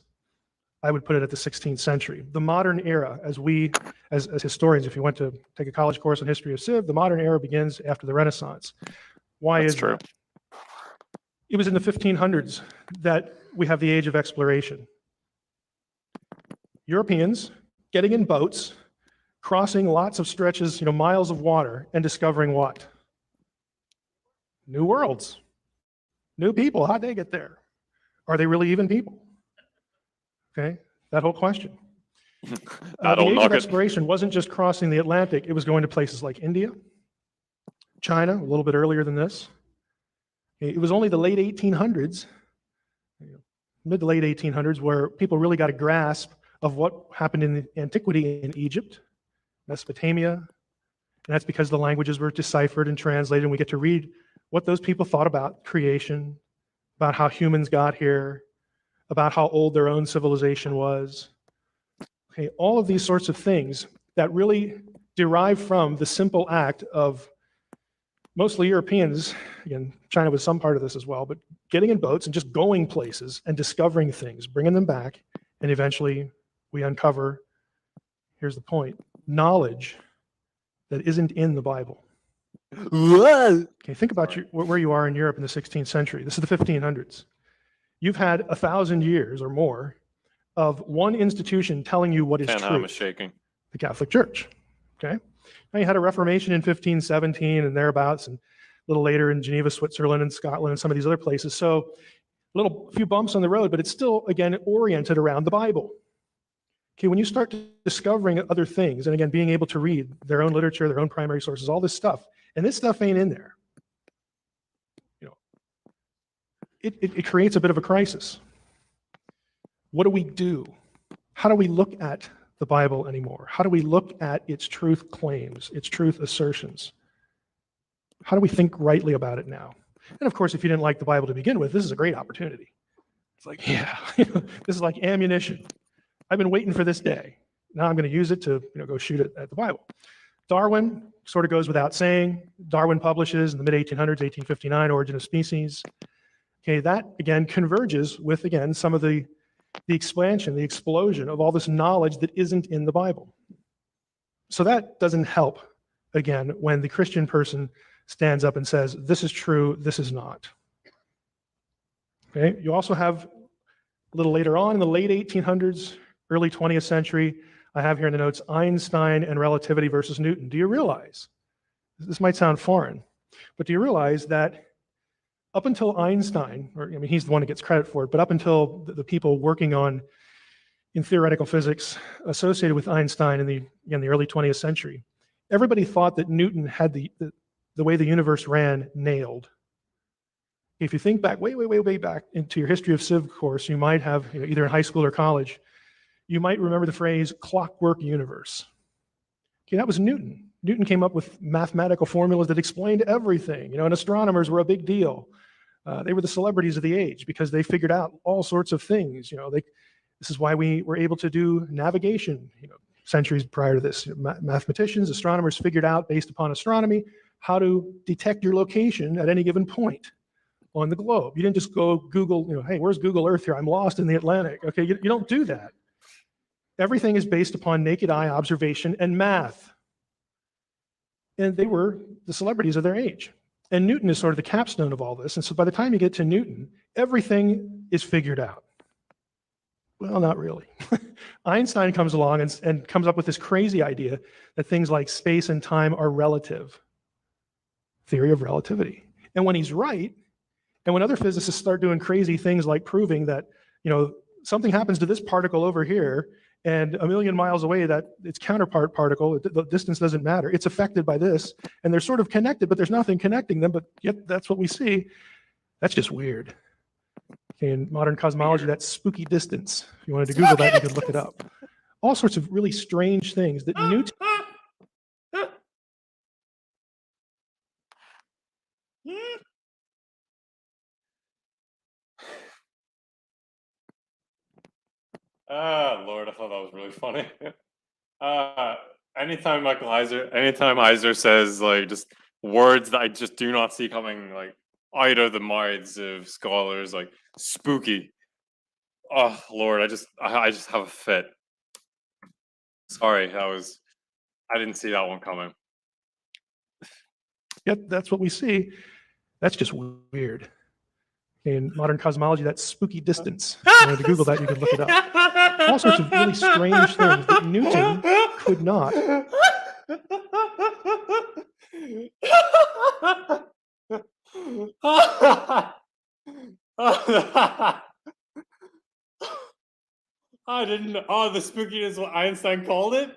I would put it, at the 16th century. The modern era, as historians, if you went to take a college course on history of Civ, the modern era begins after the Renaissance. Why That's is true. that? It was in the 1500s that we have the age of exploration. Europeans getting in boats, crossing lots of stretches, miles of water, and discovering what? New worlds, new people. How'd they get there? Are they really even people? Okay, that whole question. The age of exploration wasn't just crossing the Atlantic, it was going to places like India, China, a little bit earlier than this. It was only the late 1800s, mid to late 1800s, where people really got a grasp of what happened in antiquity in Egypt, Mesopotamia, and that's because the languages were deciphered and translated, and we get to read what those people thought about creation, about how humans got here, about how old their own civilization was. Okay, all of these sorts of things that really derive from the simple act of mostly Europeans, again, China was some part of this as well, but getting in boats and just going places and discovering things, bringing them back, and eventually we uncover, here's the point, knowledge that isn't in the Bible. Okay, think about where you are in Europe in the 16th century. This is the 1500s. You've had 1,000 years or more of one institution telling you what is true. Shaking. The Catholic Church. Okay? Now you had a Reformation in 1517 and thereabouts, and a little later in Geneva, Switzerland, and Scotland, and some of these other places. So a few bumps on the road, but it's still, again, oriented around the Bible. Okay, when you start discovering other things, and again, being able to read their own literature, their own primary sources, all this stuff, and this stuff ain't in there, it creates a bit of a crisis. What do we do? How do we look at the Bible anymore? How do we look at its truth claims, its truth assertions? How do we think rightly about it now? And of course, if you didn't like the Bible to begin with, this is a great opportunity. It's like, yeah, this is like ammunition. I've been waiting for this day. Now I'm going to use it to go shoot it at the Bible. Darwin sort of goes without saying. Darwin publishes in the mid-1800s, 1859, Origin of Species. Okay, that again converges with, again, some of the expansion, the explosion of all this knowledge that isn't in the Bible. So that doesn't help, again, when the Christian person stands up and says, this is true, this is not. Okay, you also have a little later on in the late 1800s, early 20th century, I have here in the notes, Einstein and relativity versus Newton. Do you realize This might sound foreign, but do you realize that up until Einstein, or I mean, he's the one that gets credit for it, but up until the people working in theoretical physics associated with Einstein in the early 20th century, everybody thought that Newton had the way the universe ran nailed. If you think back, way back into your history of civ course, you might have, either in high school or college, you might remember the phrase clockwork universe. Okay, that was Newton. Newton came up with mathematical formulas that explained everything, and astronomers were a big deal. They were the celebrities of the age because they figured out all sorts of things. This is why we were able to do navigation, centuries prior to this. Mathematicians, astronomers figured out, based upon astronomy, how to detect your location at any given point on the globe. You didn't just go Google, hey, where's Google Earth here? I'm lost in the Atlantic. Okay, you don't do that. Everything is based upon naked eye observation and math. And they were the celebrities of their age. And Newton is sort of the capstone of all this. And so by the time you get to Newton, everything is figured out. Well, not really. Einstein comes along and comes up with this crazy idea that things like space and time are relative. Theory of relativity. And when he's right, and when other physicists start doing crazy things like proving that, something happens to this particle over here, and a million miles away, that its counterpart particle, the distance doesn't matter. It's affected by this, and they're sort of connected, but there's nothing connecting them, but yet that's what we see. That's just weird. In modern cosmology, that's spooky distance. If you wanted to Google that, you could look it up. All sorts of really strange things that Newton... Lord, I thought that was really funny. Anytime Heiser says like just words that I just do not see coming like out of the mouths of scholars, like spooky. Oh Lord, I just have a fit. Sorry, I didn't see that one coming. Yep, that's what we see. That's just weird. In modern cosmology, that's spooky distance. If you wanted to Google that, you could look it up. All sorts of really strange things that Newton could not. I didn't know. Oh, the spookiness what Einstein called it?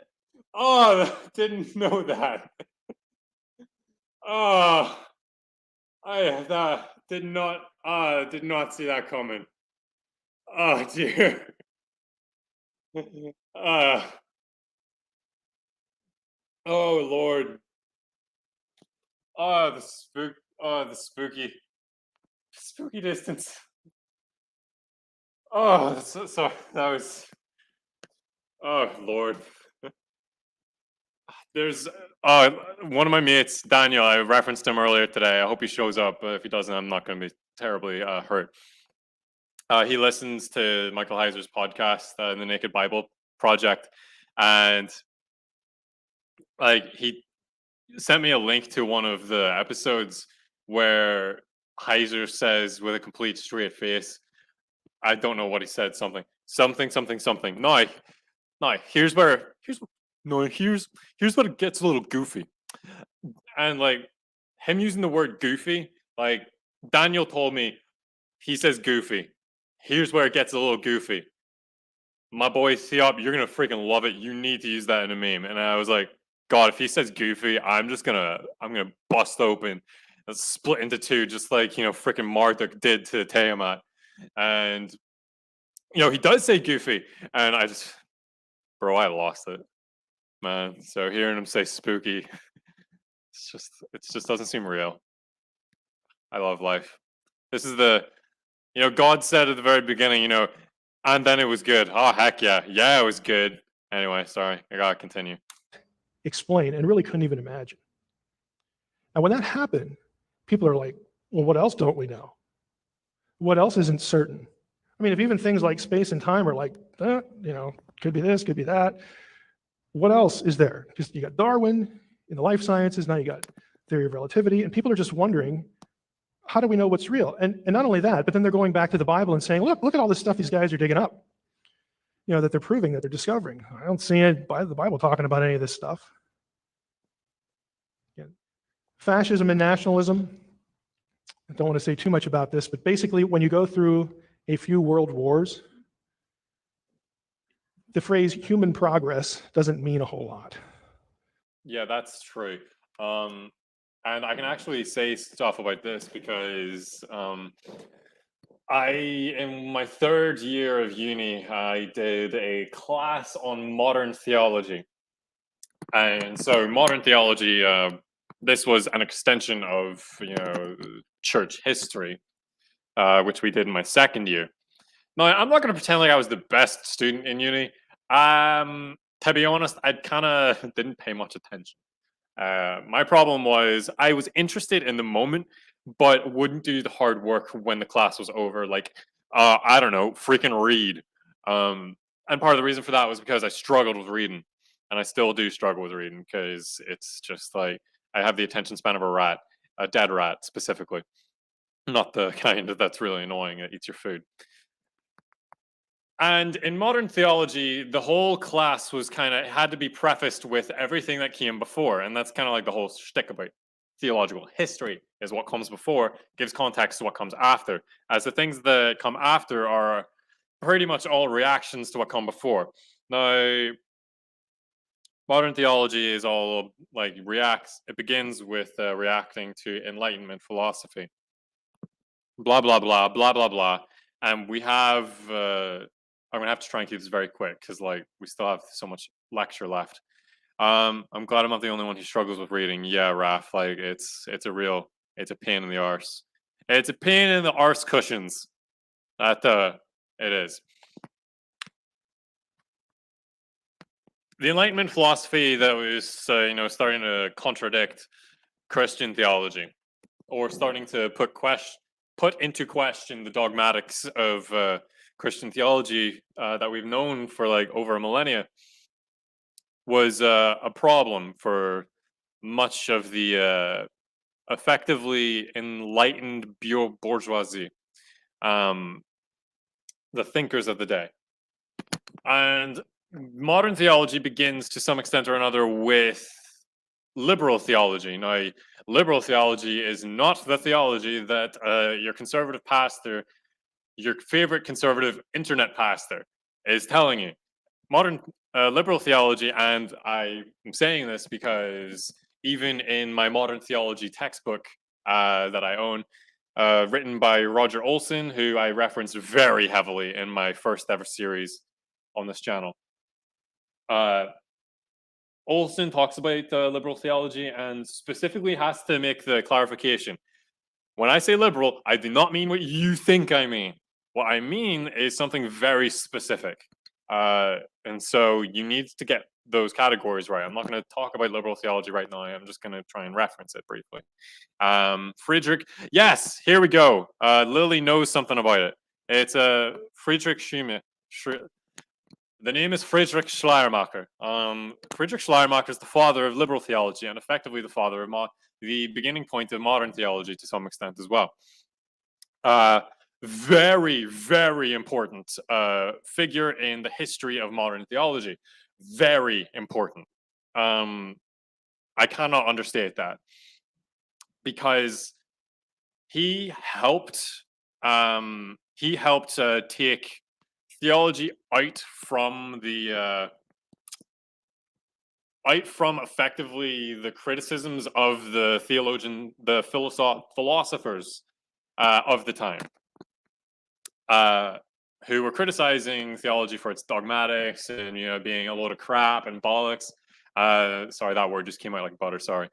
Oh, didn't know that. Oh, did not see that coming. Oh dear. Oh Lord. Oh, the spooky distance. Oh, so that was. Oh Lord. There's one of my mates, Daniel. I referenced him earlier today. I hope he shows up. If he doesn't, I'm not going to be terribly hurt. He listens to Michael Heiser's podcast, the Naked Bible Project, and like he sent me a link to one of the episodes where Heiser says with a complete straight face, I don't know what he said, something. No, here's what it gets a little goofy. And like him using the word goofy, like Daniel told me, he says goofy. Here's where it gets a little goofy. My boy Theop, you're gonna freaking love it. You need to use that in a meme. And I was like, God, if he says goofy, I'm gonna bust open and split into two, just like freaking Marduk did to Tiamat. And he does say goofy, and I lost it, man. So hearing him say spooky, it just doesn't seem real. I love life. This is God said at the very beginning, and then it was good. Oh, heck yeah. Yeah, it was good. Anyway, sorry. I gotta continue. Explain and really couldn't even imagine. And when that happened, people are like, well, what else don't we know? What else isn't certain? I mean, if even things like space and time are like, could be this, could be that. What else is there? Just you got Darwin in the life sciences, now you got theory of relativity, and people are just wondering, how do we know what's real? And not only that, but then they're going back to the Bible and saying, look at all this stuff these guys are digging up, that they're proving, that they're discovering. I don't see the Bible talking about any of this stuff. Fascism and nationalism, I don't want to say too much about this, but basically when you go through a few world wars, the phrase human progress doesn't mean a whole lot. Yeah, that's true. And I can actually say stuff about this because in my third year of uni, I did a class on modern theology. And so modern theology, this was an extension of, church history, which we did in my second year. Now, I'm not going to pretend like I was the best student in uni. To be honest, I kind of didn't pay much attention. My problem was I was interested in the moment, but wouldn't do the hard work when the class was over. Like, I don't know, freaking read. And part of the reason for that was because I struggled with reading, and I still do struggle with reading because it's just like I have the attention span of a rat, a dead rat specifically, not the kind that's really annoying that eats your food. And in modern theology, the whole class was kind of had to be prefaced with everything that came before. And that's kind of like the whole shtick about theological history is what comes before gives context to what comes after, as the things that come after are pretty much all reactions to what come before. Now, modern theology is all like reacts, it begins with reacting to Enlightenment philosophy. Blah, blah, blah, blah, blah, blah. And we have I'm gonna have to try and keep this very quick because like we still have so much lecture left. I'm glad I'm not the only one who struggles with reading. Yeah, Raf, like it's a pain in the arse. It's a pain in the arse cushions. That it is. The Enlightenment philosophy that was starting to contradict Christian theology, or starting to put into question the dogmatics of Christian theology that we've known for like over a millennia, was a problem for much of the effectively enlightened bourgeoisie, the thinkers of the day. And modern theology begins to some extent or another with liberal theology. Now, liberal theology is not the theology that your conservative pastor, your favorite conservative internet pastor, is telling you. Modern liberal theology, and I am saying this because even in my modern theology textbook that I own, written by Roger Olson, who I referenced very heavily in my first ever series on this channel, Olson talks about liberal theology and specifically has to make the clarification. When I say liberal, I do not mean what you think I mean. What I mean is something very specific. And so you need to get those categories right. I'm not going to talk about liberal theology right now. I'm just going to try and reference it briefly. Friedrich, yes, here we go. Lily knows something about it. It's Friedrich Schumi. The name is Friedrich Schleiermacher. Friedrich Schleiermacher is the father of liberal theology and effectively the father of the beginning point of modern theology to some extent as well. Very, very important figure in the history of modern theology. Very important. I cannot understate that because he helped take theology out from effectively the criticisms of the philosophers of the time, who were criticizing theology for its dogmatics and being a load of crap and bollocks. Sorry, that word just came out like butter. Sorry.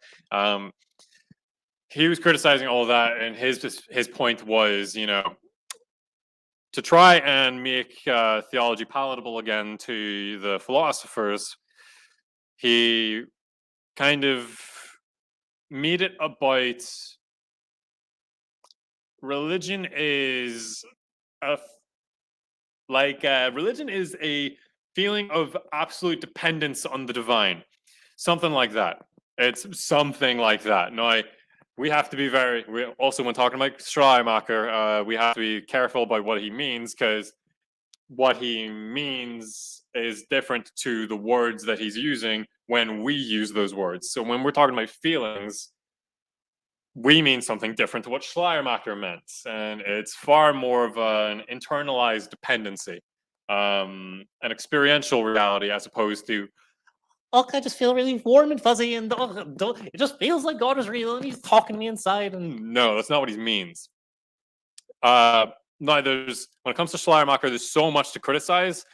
He was criticizing all that, and his point was, to try and make theology palatable again to the philosophers. He kind of made it about religion is religion is a feeling of absolute dependence on the divine, something like that. It's something like that. Now, we have to be when talking about Schleiermacher, we have to be careful about what he means, because what he means is different to the words that he's using when we use those words. So when we're talking about feelings, we mean something different to what Schleiermacher meant, and it's far more of an internalized dependency, an experiential reality, as opposed to, oh, I just feel really warm and fuzzy, and it just feels like God is real, and He's talking to me inside. And no, that's not what He means. When it comes to Schleiermacher, there's so much to criticize,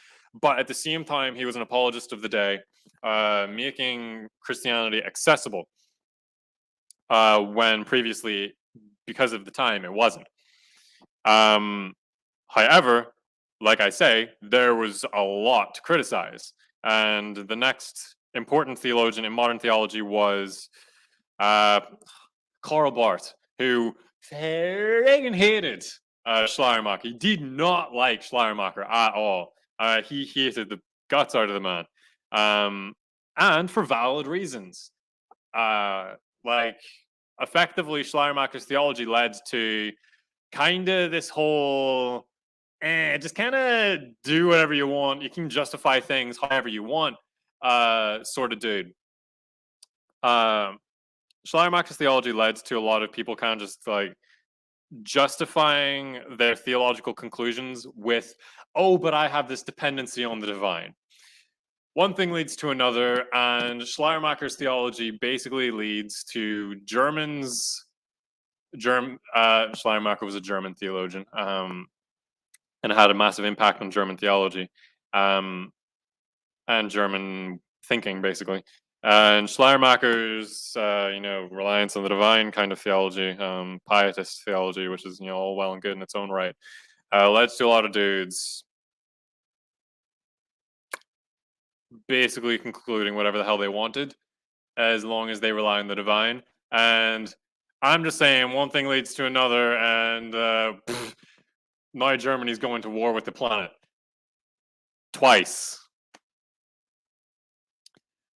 but at the same time, he was an apologist of the day, making Christianity accessible when previously, because of the time, it wasn't. However, like I say, there was a lot to criticize, and the next important theologian in modern theology was Karl Barth, who friggin' hated Schleiermacher. He did not like Schleiermacher at all. He hated the guts out of the man, and for valid reasons. Like, effectively, Schleiermacher's theology led to kind of this whole, just kind of do whatever you want. You can justify things however you want, sort of dude. Schleiermacher's theology led to a lot of people kind of just like justifying their theological conclusions with, oh, but I have this dependency on the divine. One thing leads to another, and Schleiermacher's theology basically leads to Schleiermacher was a German theologian, and had a massive impact on German theology, and German thinking, basically. And Schleiermacher's, reliance on the divine kind of theology, pietist theology, which is, all well and good in its own right, led to a lot of dudes basically concluding whatever the hell they wanted, as long as they rely on the divine. And I'm just saying, one thing leads to another, and now Germany's going to war with the planet. Twice.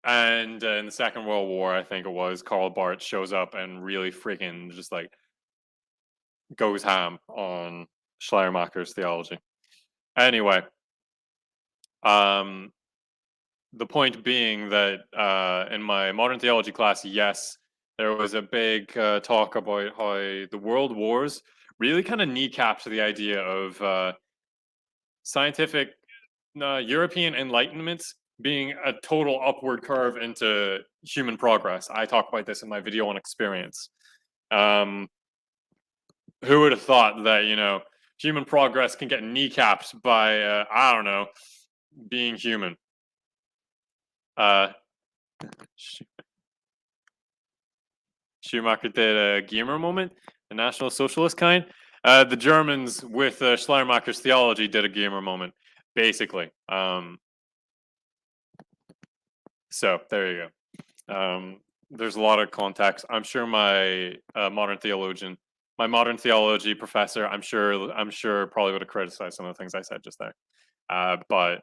And in the Second World War, I think it was, Karl Barth shows up and really freaking just like goes ham on Schleiermacher's theology. Anyway, the point being that in my modern theology class, yes, there was a big talk about how the world wars really kind of kneecapped the idea of scientific European enlightenment being a total upward curve into human progress. I talk about this in my video on experience. Who would have thought that, human progress can get kneecapped by, I don't know, being human? Schumacher did a gamer moment, the National Socialist kind. The Germans with Schleiermacher's theology did a gamer moment, basically. So there you go. There's a lot of context. I'm sure my modern theology professor, I'm sure probably would have criticized some of the things I said just there. But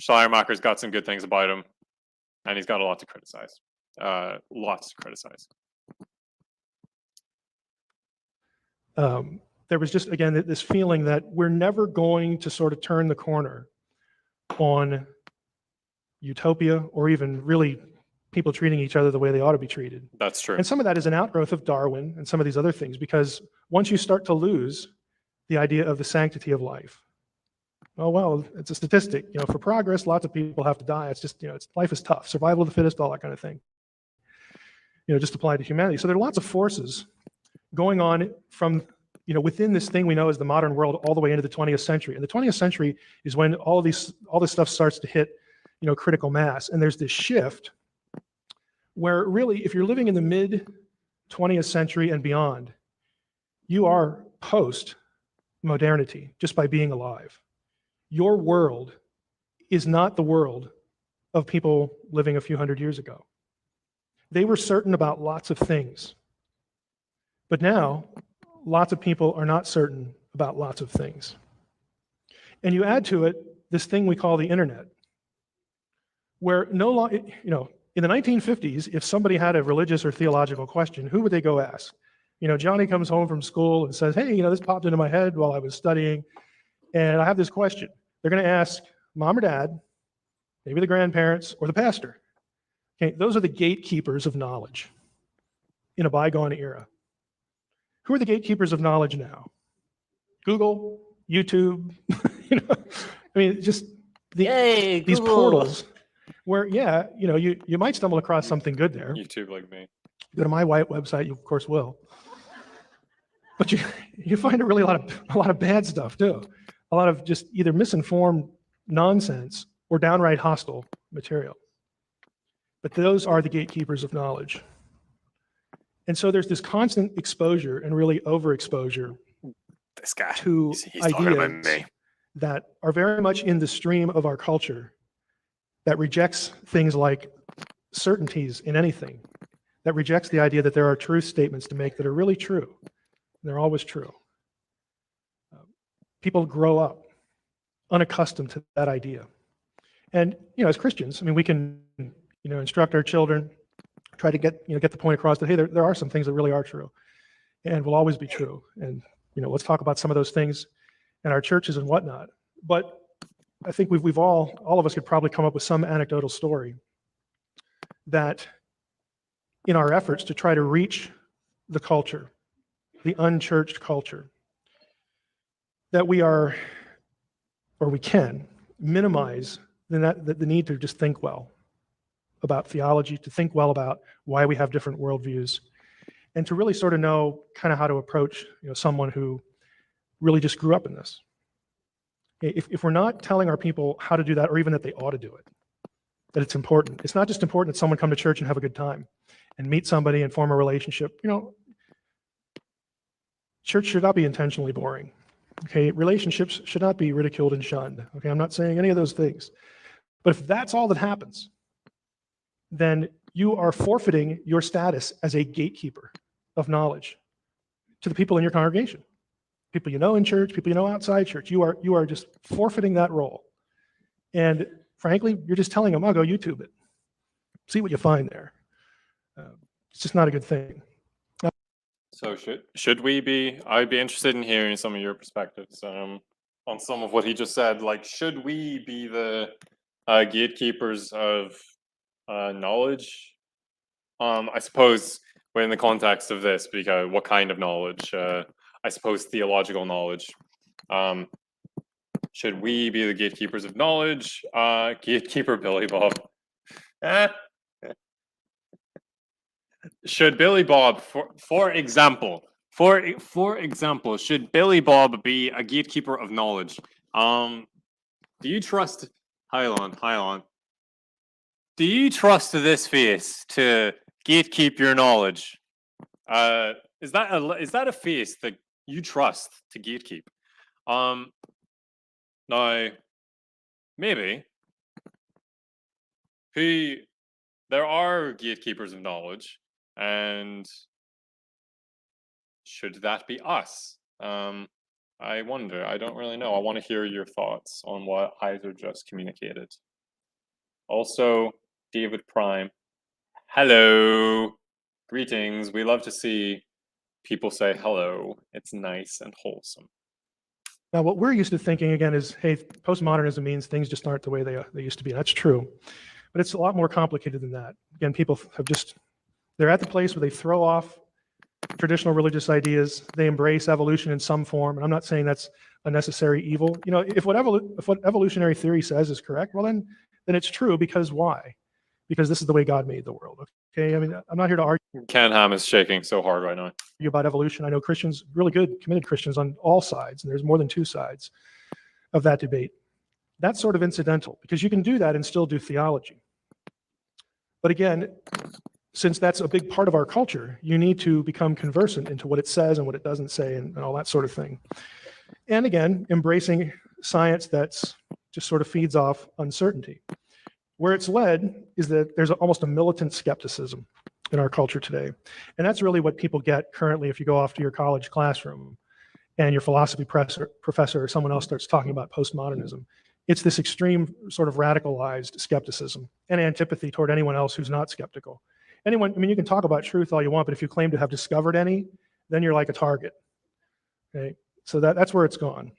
Schleiermacher's got some good things about him, and he's got a lot to criticize. Lots to criticize. There was just, again, this feeling that we're never going to sort of turn the corner on utopia, or even really people treating each other the way they ought to be treated. That's true. And some of that is an outgrowth of Darwin and some of these other things, because once you start to lose the idea of the sanctity of life, oh, well, it's a statistic. For progress, lots of people have to die. It's just, life is tough. Survival of the fittest, all that kind of thing. Just applied to humanity. So there are lots of forces going on from, within this thing we know as the modern world all the way into the 20th century. And the 20th century is when all this stuff starts to hit, critical mass. And there's this shift where really, if you're living in the mid 20th century and beyond, you are post modernity just by being alive. Your world is not the world of people living a few hundred years ago. They were certain about lots of things. But now, lots of people are not certain about lots of things. And you add to it this thing we call the internet, where in the 1950s, if somebody had a religious or theological question, who would they go ask? Johnny comes home from school and says, hey, this popped into my head while I was studying, and I have this question. They're going to ask mom or dad, maybe the grandparents, or the pastor. Okay, those are the gatekeepers of knowledge. in a bygone era. Who are the gatekeepers of knowledge now? Google, YouTube, you know, I mean, just Yay, these Google. portals where, yeah, you know, you might stumble across something good there. YouTube like me. Go to my white website, you of course will. But you find a lot of bad stuff too. A lot of just either misinformed nonsense or downright hostile material. But those are the gatekeepers of knowledge. And so there's this constant exposure and really overexposure This guy. to He's talking about ideas me. that are very much in the stream of our culture that rejects things like certainties in anything, that rejects the idea that there are truth statements to make that are really true. They're always true. People grow up unaccustomed to that idea. And, you know, as Christians, I mean, we can, you know, instruct our children, try to get the point across that, hey, there are some things that really are true and will always be true. And, you know, let's talk about some of those things in our churches and whatnot. But I think we've all of us could probably come up with some anecdotal story that in our efforts to try to reach the culture, the unchurched culture, that we are, or we can, minimize the need to just think well about theology, to think well about why we have different worldviews, and to really sort of know kind of how to approach, you know, someone who really just grew up in this. If we're not telling our people how to do that, or even that they ought to do it, that it's important. It's not just important that someone come to church and have a good time and meet somebody and form a relationship. You know, church should not be intentionally boring. Okay, relationships should not be ridiculed and shunned. Okay, I'm not saying any of those things. But if that's all that happens, then you are forfeiting your status as a gatekeeper of knowledge to the people in your congregation. People you know in church, people you know outside church. You are just forfeiting that role. And frankly, you're just telling them, I'll go YouTube it. See what you find there. It's just not a good thing. So should we be? I'd be interested in hearing some of your perspectives on some of what he just said. Like, should we be the gatekeepers of knowledge? I suppose within the context of this, because what kind of knowledge? I suppose theological knowledge. Should we be the gatekeepers of knowledge? Gatekeeper Billy Bob. Should Billy Bob, for example, should Billy Bob be a gatekeeper of knowledge? Do you trust Hylon? Do you trust this face to gatekeep your knowledge? Is that a face that you trust to gatekeep? Now, maybe there are gatekeepers of knowledge, and should that be us? I wonder. I don't really know. I want to hear your thoughts on what Heiser just communicated. Also, David Prime, hello, greetings. We love to see people say hello. It's nice and wholesome. Now, what we're used to thinking, again, is, hey, postmodernism means things just aren't the way they used to be. That's true. But it's a lot more complicated than that. Again, people they're at the place where they throw off traditional religious ideas. They embrace evolution in some form. And I'm not saying that's a necessary evil. You know, if what evolutionary theory says is correct, well, then it's true. Because why? Because this is the way God made the world. Okay, I mean, I'm not here to argue Ken Ham is shaking so hard right now. About evolution. I know Christians, really good, committed Christians on all sides, and there's more than two sides of that debate. That's sort of incidental, because you can do that and still do theology. But again, since that's a big part of our culture, you need to become conversant into what it says and what it doesn't say and all that sort of thing. And again, embracing science that's just sort of feeds off uncertainty. Where it's led is that there's almost a militant skepticism in our culture today. And that's really what people get currently if you go off to your college classroom and your philosophy professor or someone else starts talking about postmodernism. It's this extreme sort of radicalized skepticism and antipathy toward anyone else who's not skeptical. I mean, you can talk about truth all you want, but if you claim to have discovered any, then you're like a target. Okay, so that's where it's gone.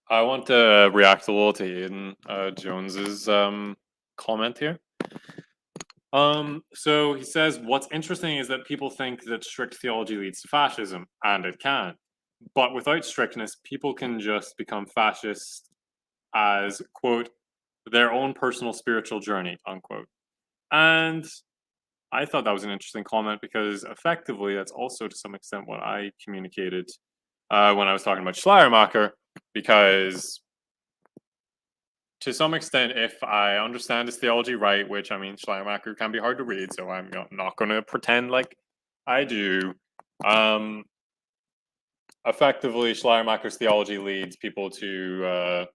I want to react a little to Aidan Jones's comment here. So he says, what's interesting is that people think that strict theology leads to fascism, and it can. But without strictness, people can just become fascist as, quote, their own personal spiritual journey, unquote. And I thought that was an interesting comment because effectively that's also to some extent what I communicated when I was talking about Schleiermacher, because to some extent, if I understand his theology right, which I mean, Schleiermacher can be hard to read, so I'm not going to pretend like I do. Effectively, Schleiermacher's theology leads people to,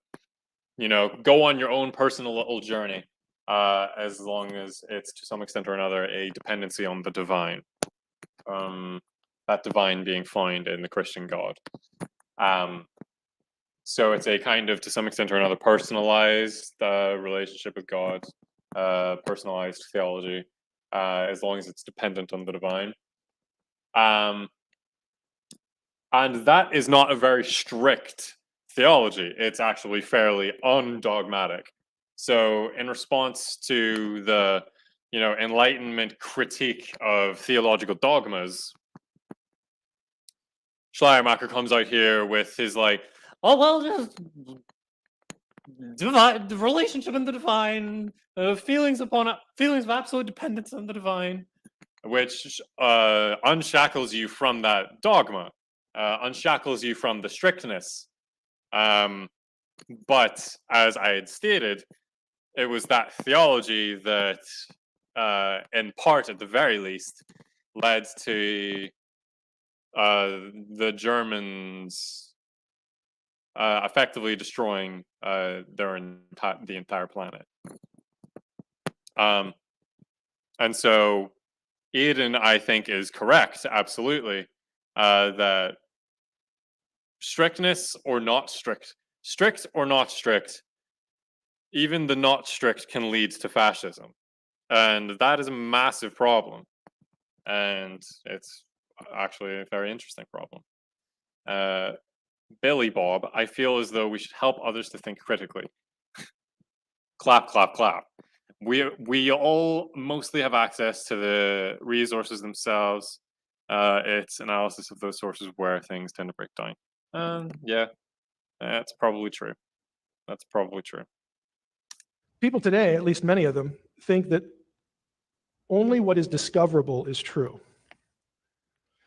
go on your own personal little journey, as long as it's to some extent or another a dependency on the divine. That divine being found in the Christian God. So it's a kind of, to some extent or another, personalized relationship with God, personalized theology, as long as it's dependent on the divine. And that is not a very strict theology. It's actually fairly undogmatic. So in response to the, Enlightenment critique of theological dogmas, Schleiermacher comes out here with his oh well, just divine, the relationship in the divine, feelings of absolute dependence on the divine, which unshackles you from that dogma, unshackles you from the strictness. But as I had stated, it was that theology that, in part, at the very least, led to the Germans effectively destroying the entire planet. And so Eden, I think, is correct, absolutely, that strictness or not strict, strict or not strict, even the not strict can lead to fascism. And that is a massive problem. And it's actually a very interesting problem. Billy Bob, I feel as though we should help others to think critically. Clap, clap, clap. We all mostly have access to the resources themselves. It's analysis of those sources where things tend to break down. Yeah, that's probably true. That's probably true. People today, at least many of them, think that only what is discoverable is true.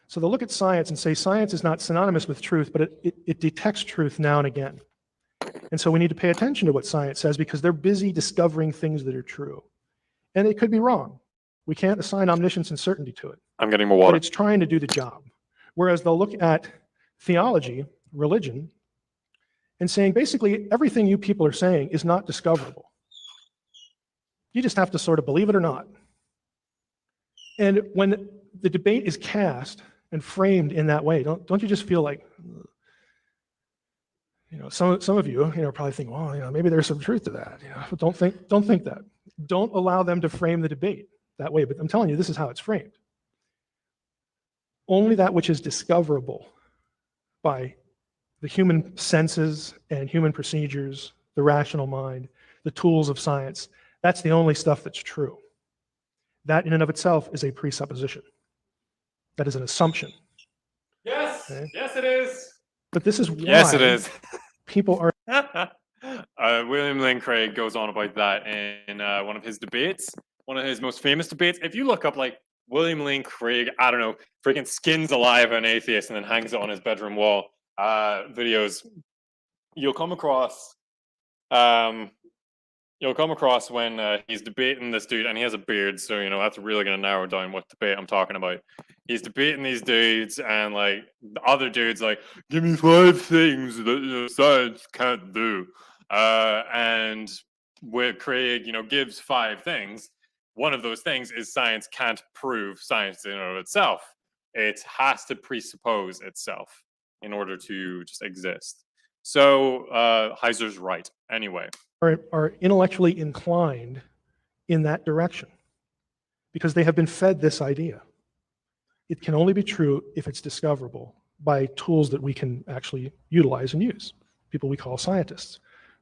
So they'll look at science and say science is not synonymous with truth, but it detects truth now and again. And so we need to pay attention to what science says because they're busy discovering things that are true. And it could be wrong. We can't assign omniscience and certainty to it. I'm getting more water. But it's trying to do the job. Whereas they'll look at theology, religion, and saying basically everything you people are saying is not discoverable. You just have to sort of believe it or not. And when the debate is cast and framed in that way, don't you just feel like, some of you, probably think, well, maybe there's some truth to that. But don't think that. Don't allow them to frame the debate that way. But I'm telling you, this is how it's framed. Only that which is discoverable by the human senses and human procedures, the rational mind, the tools of science, that's the only stuff that's true. That in and of itself is a presupposition. That is an assumption. Yes, okay? Yes, it is. But this is why yes, it is. People are. William Lane Craig goes on about that in one of his debates, one of his most famous debates. If you look up William Lane Craig, I don't know, freaking skins alive an atheist and then hangs it on his bedroom wall videos, you'll come across when he's debating this dude, and he has a beard, so that's really going to narrow down what debate I'm talking about. He's debating these dudes, and the other dude's give me 5 things that science can't do, and where Craig gives 5 things. One of those things is science can't prove science in and of itself. It has to presuppose itself in order to just exist. So Heiser's right. Anyway. Are intellectually inclined in that direction because they have been fed this idea. It can only be true if it's discoverable by tools that we can actually utilize and use, people we call scientists.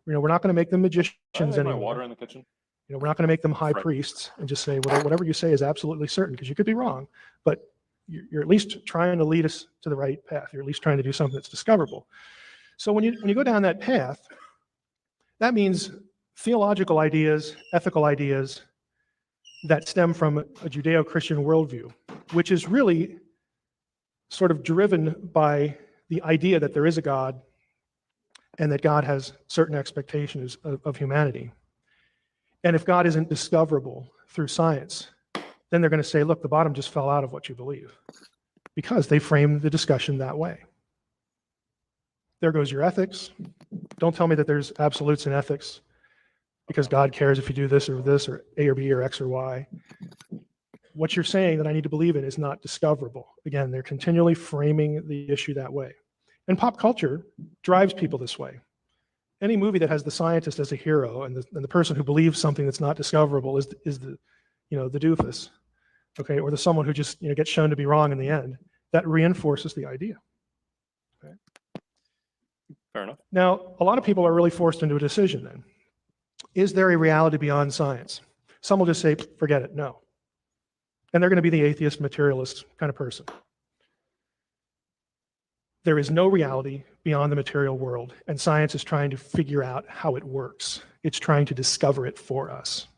We're not going to make them magicians anymore. My water in the kitchen? We're not going to make them high Right. priests and just say, well, whatever you say is absolutely certain, because you could be wrong, but you're at least trying to lead us to the right path. You're at least trying to do something that's discoverable. So when you go down that path, that means theological ideas, ethical ideas that stem from a Judeo-Christian worldview, which is really sort of driven by the idea that there is a God and that God has certain expectations of humanity. And if God isn't discoverable through science, then they're going to say, look, the bottom just fell out of what you believe, because they frame the discussion that way. There goes your ethics. Don't tell me that there's absolutes in ethics, because God cares if you do this, or A or B or X or Y. What you're saying that I need to believe in is not discoverable. Again, they're continually framing the issue that way. And pop culture drives people this way. Any movie that has the scientist as a hero and the person who believes something that's not discoverable is the doofus, okay, or the someone who just gets shown to be wrong in the end. That reinforces the idea. Okay? Fair enough. Now, a lot of people are really forced into a decision then. Is there a reality beyond science? Some will just say, forget it, no. And they're going to be the atheist, materialist kind of person. There is no reality beyond the material world, and science is trying to figure out how it works. It's trying to discover it for us.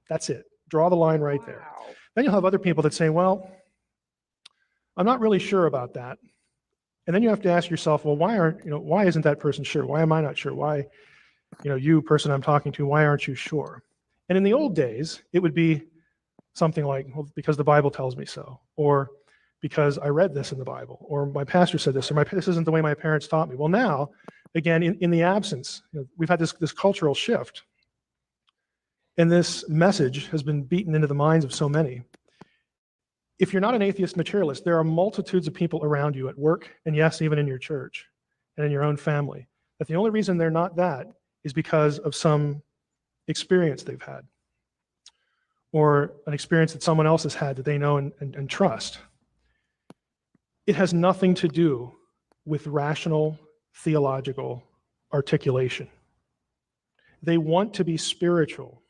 That's it. Draw the line right there. Then you'll have other people that say, well, I'm not really sure about that. And then you have to ask yourself, well, why isn't that person sure? Why am I not sure? Why, you person I'm talking to, why aren't you sure? And in the old days, it would be something like, well, because the Bible tells me so, or because I read this in the Bible, or my pastor said this, or this isn't the way my parents taught me. Well, now, again, in the absence, we've had this cultural shift, and this message has been beaten into the minds of so many. If you're not an atheist materialist, there are multitudes of people around you at work, and yes, even in your church and in your own family, that the only reason they're not that is because of some experience they've had, or an experience that someone else has had that they know and trust. It has nothing to do with rational theological articulation. They want to be spiritual.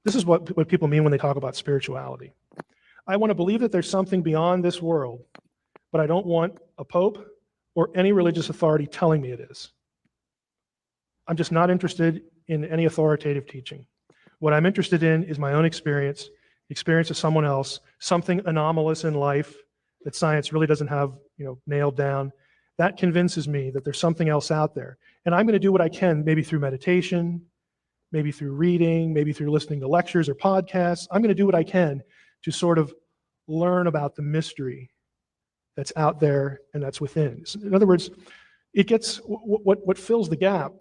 This is what people mean when they talk about spirituality. I want to believe that there's something beyond this world, but I don't want a pope or any religious authority telling me it is. I'm just not interested in any authoritative teaching. What I'm interested in is my own experience, experience of someone else, something anomalous in life that science really doesn't have, nailed down. That convinces me that there's something else out there. And I'm going to do what I can, maybe through meditation, maybe through reading, maybe through listening to lectures or podcasts. I'm going to do what I can to sort of learn about the mystery that's out there and that's within. In other words, it gets what fills the gap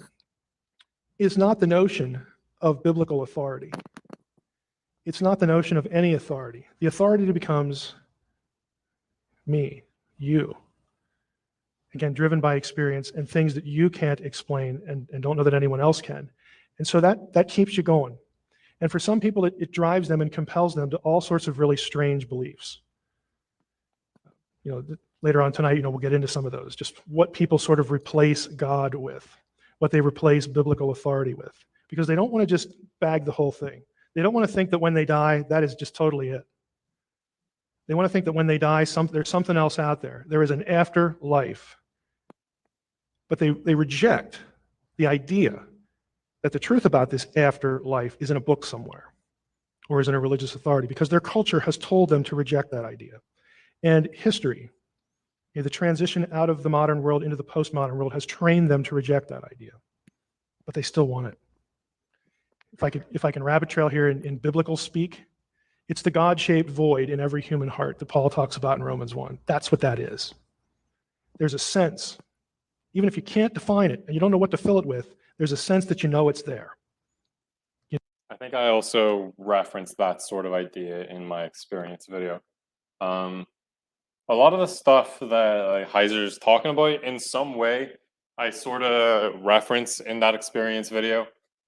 is not the notion of biblical authority. It's not the notion of any authority. The authority becomes me, you. Again, driven by experience and things that you can't explain and don't know that anyone else can. And so that keeps you going. And for some people, it drives them and compels them to all sorts of really strange beliefs. Later on tonight, we'll get into some of those, just what people sort of replace God with, what they replace biblical authority with, because they don't want to just bag the whole thing. They don't want to think that when they die, that is just totally it. They want to think that when they die, there's something else out there. There is an afterlife. But they reject the idea that the truth about this afterlife is in a book somewhere or is in a religious authority, because their culture has told them to reject that idea. And history, the transition out of the modern world into the postmodern world, has trained them to reject that idea. But they still want it. If I can rabbit trail here in biblical speak, it's the God-shaped void in every human heart that Paul talks about in Romans 1. That's what that is. There's a sense, even if you can't define it and you don't know what to fill it with, there's a sense that you know it's there. I think I also referenced that sort of idea in my experience video. A lot of the stuff that Heiser is talking about, in some way, I sort of reference in that experience video.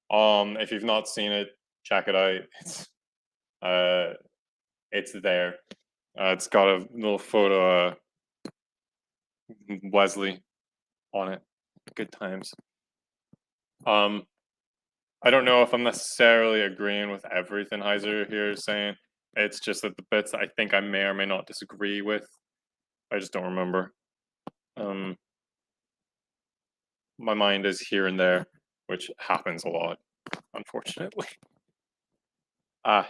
If you've not seen it, check it out. It's there. It's got a little photo of Wesley on it. Good times. I don't know if I'm necessarily agreeing with everything Heiser here is saying. It's just that the bits I think I may or may not disagree with, I just don't remember. My mind is here and there, which happens a lot, unfortunately.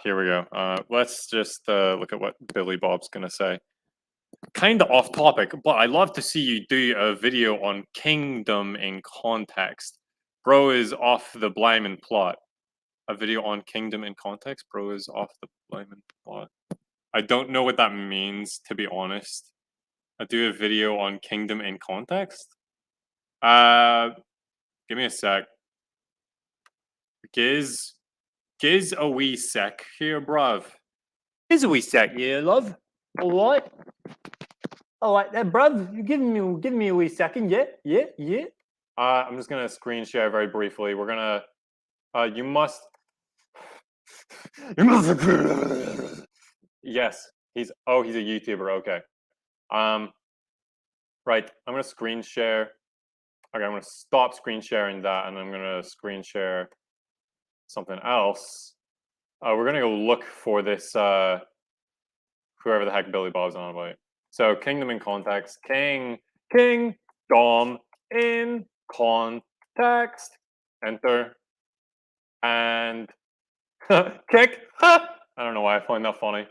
Here we go. Let's just look at what Billy Bob's gonna say. Kind of off topic, but I'd love to see you do a video on Kingdom in context. Bro is off the blimey plot. A video on Kingdom in context? Bro is off the blimey plot. I don't know what that means, to be honest. I do a video on Kingdom in context? Give me a sec. Giz a wee sec here, bruv. Giz a wee sec, yeah, love. All right. All right, then, bruv. You give me a wee second, yeah. I'm just gonna screen share very briefly. We're gonna. You must. Yes, he's a YouTuber. Okay. Right. I'm gonna screen share. Okay, I'm gonna stop screen sharing that, and I'm gonna screen share something else. We're gonna go look for this. Whoever the heck Billy Bob's on about. So Kingdom in context. Kingdom in context. Enter. And kick. I don't know why I find that funny.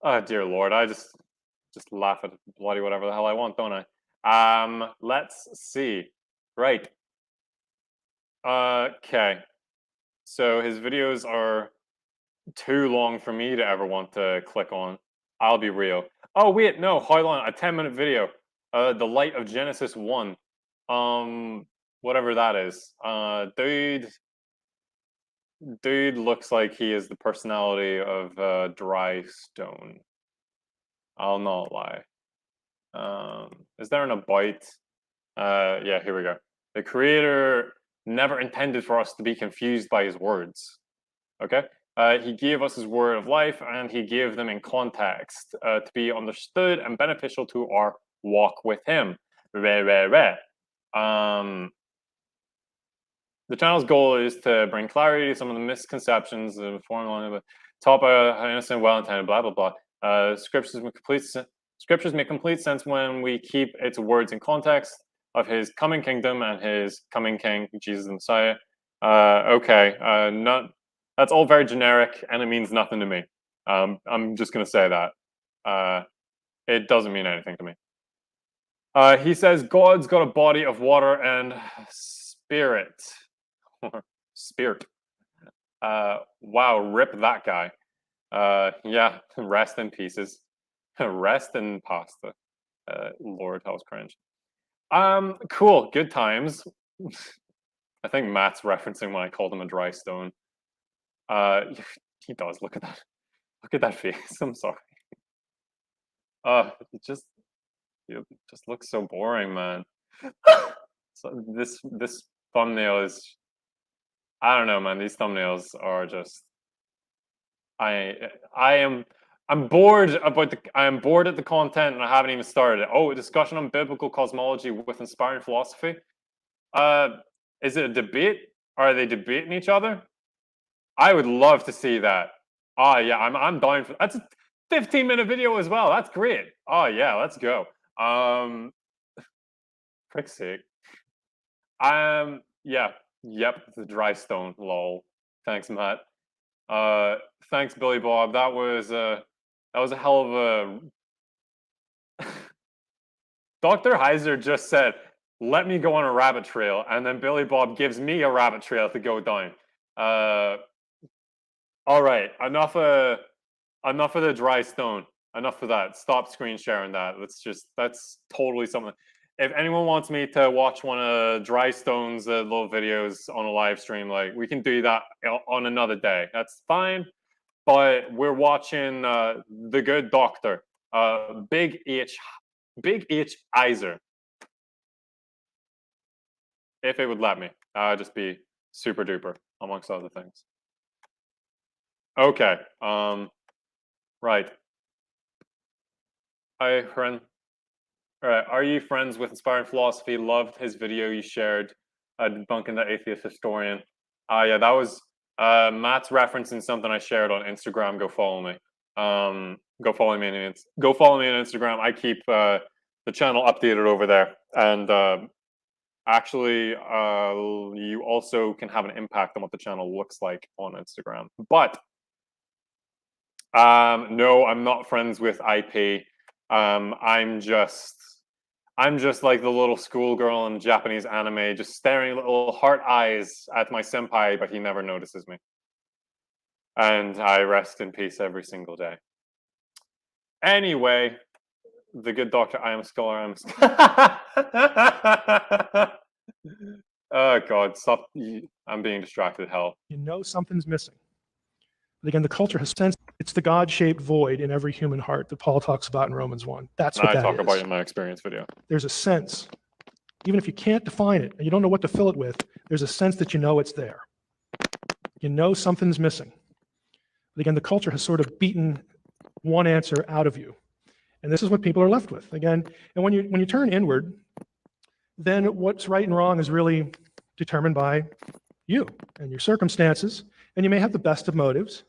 Oh dear lord, I just laugh at bloody whatever the hell I want, don't I? Let's see. Right. Okay. So his videos are too long for me to ever want to click on. I'll be real. Oh wait, no, hold on. A 10-minute video. The Light of Genesis 1. Whatever that is. Dude looks like he is the personality of Dry Stone. I'll not lie. Is there an about? Yeah, here we go. The creator never intended for us to be confused by his words. Okay? He gave us his word of life, and he gave them in context to be understood and beneficial to our walk with him. The channel's goal is to bring clarity to some of the misconceptions of formula taught by innocent, well-intended, blah blah blah. Scriptures make complete sense when we keep its words in context of his coming kingdom and his coming king, Jesus the Messiah. Okay, that's all very generic, and it means nothing to me. I'm just gonna say that. It doesn't mean anything to me. He says God's got a body of water and spirit. Spirit. Wow, rip that guy. Yeah, rest in pieces. Rest in pasta. Lord, that was cringe. Cool, good times. I think Matt's referencing when I called him a dry stone. He does. Look at that. Look at that face. I'm sorry. It just looks so boring, man. So this thumbnail is. I don't know, man. These thumbnails are just. I'm bored about I'm bored at the content, and I haven't even started it. Oh, a discussion on biblical cosmology with inspiring philosophy. Is it a debate? Are they debating each other? I would love to see that. Oh yeah, I'm down for that's a 15-minute video as well. That's great. Oh yeah, let's go. Frick's sake. Yeah, yep, the dry stone, lol. Thanks, Matt. Thanks, Billy Bob. That was a hell of a. Dr. Heiser just said, "Let me go on a rabbit trail," and then Billy Bob gives me a rabbit trail to go down. All right, enough of the dry stone. Enough of that. Stop screen sharing that. That's totally something. If anyone wants me to watch one of Dry Stone's little videos on a live stream, like we can do that on another day. That's fine. But we're watching The Good Doctor, Big H Heiser. If it would let me, just be super duper amongst other things. Okay. Right. Hi, friend. All right. Are you friends with Inspiring Philosophy? Loved his video you shared debunking the atheist historian. Yeah, that was Matt's referencing something I shared on Instagram. Go follow me. Go follow me on Instagram. I keep the channel updated over there, and actually, you also can have an impact on what the channel looks like on Instagram. But no, I'm not friends with IP. I'm just like the little schoolgirl in Japanese anime, just staring little heart eyes at my senpai, but he never notices me. And I rest in peace every single day. Anyway, the good doctor, I am a scholar, oh God, stop. I'm being distracted, hell. You know something's missing. But again, the culture has sensed it's the God-shaped void in every human heart that Paul talks about in Romans 1. That's what I that talk is. about it in my experience video. There's a sense, even if you can't define it and you don't know what to fill it with, there's a sense that you know it's there. You know something's missing. But again, the culture has sort of beaten one answer out of you. And this is what people are left with. Again, and when you turn inward, then what's right and wrong is really determined by you and your circumstances. And you may have the best of motives,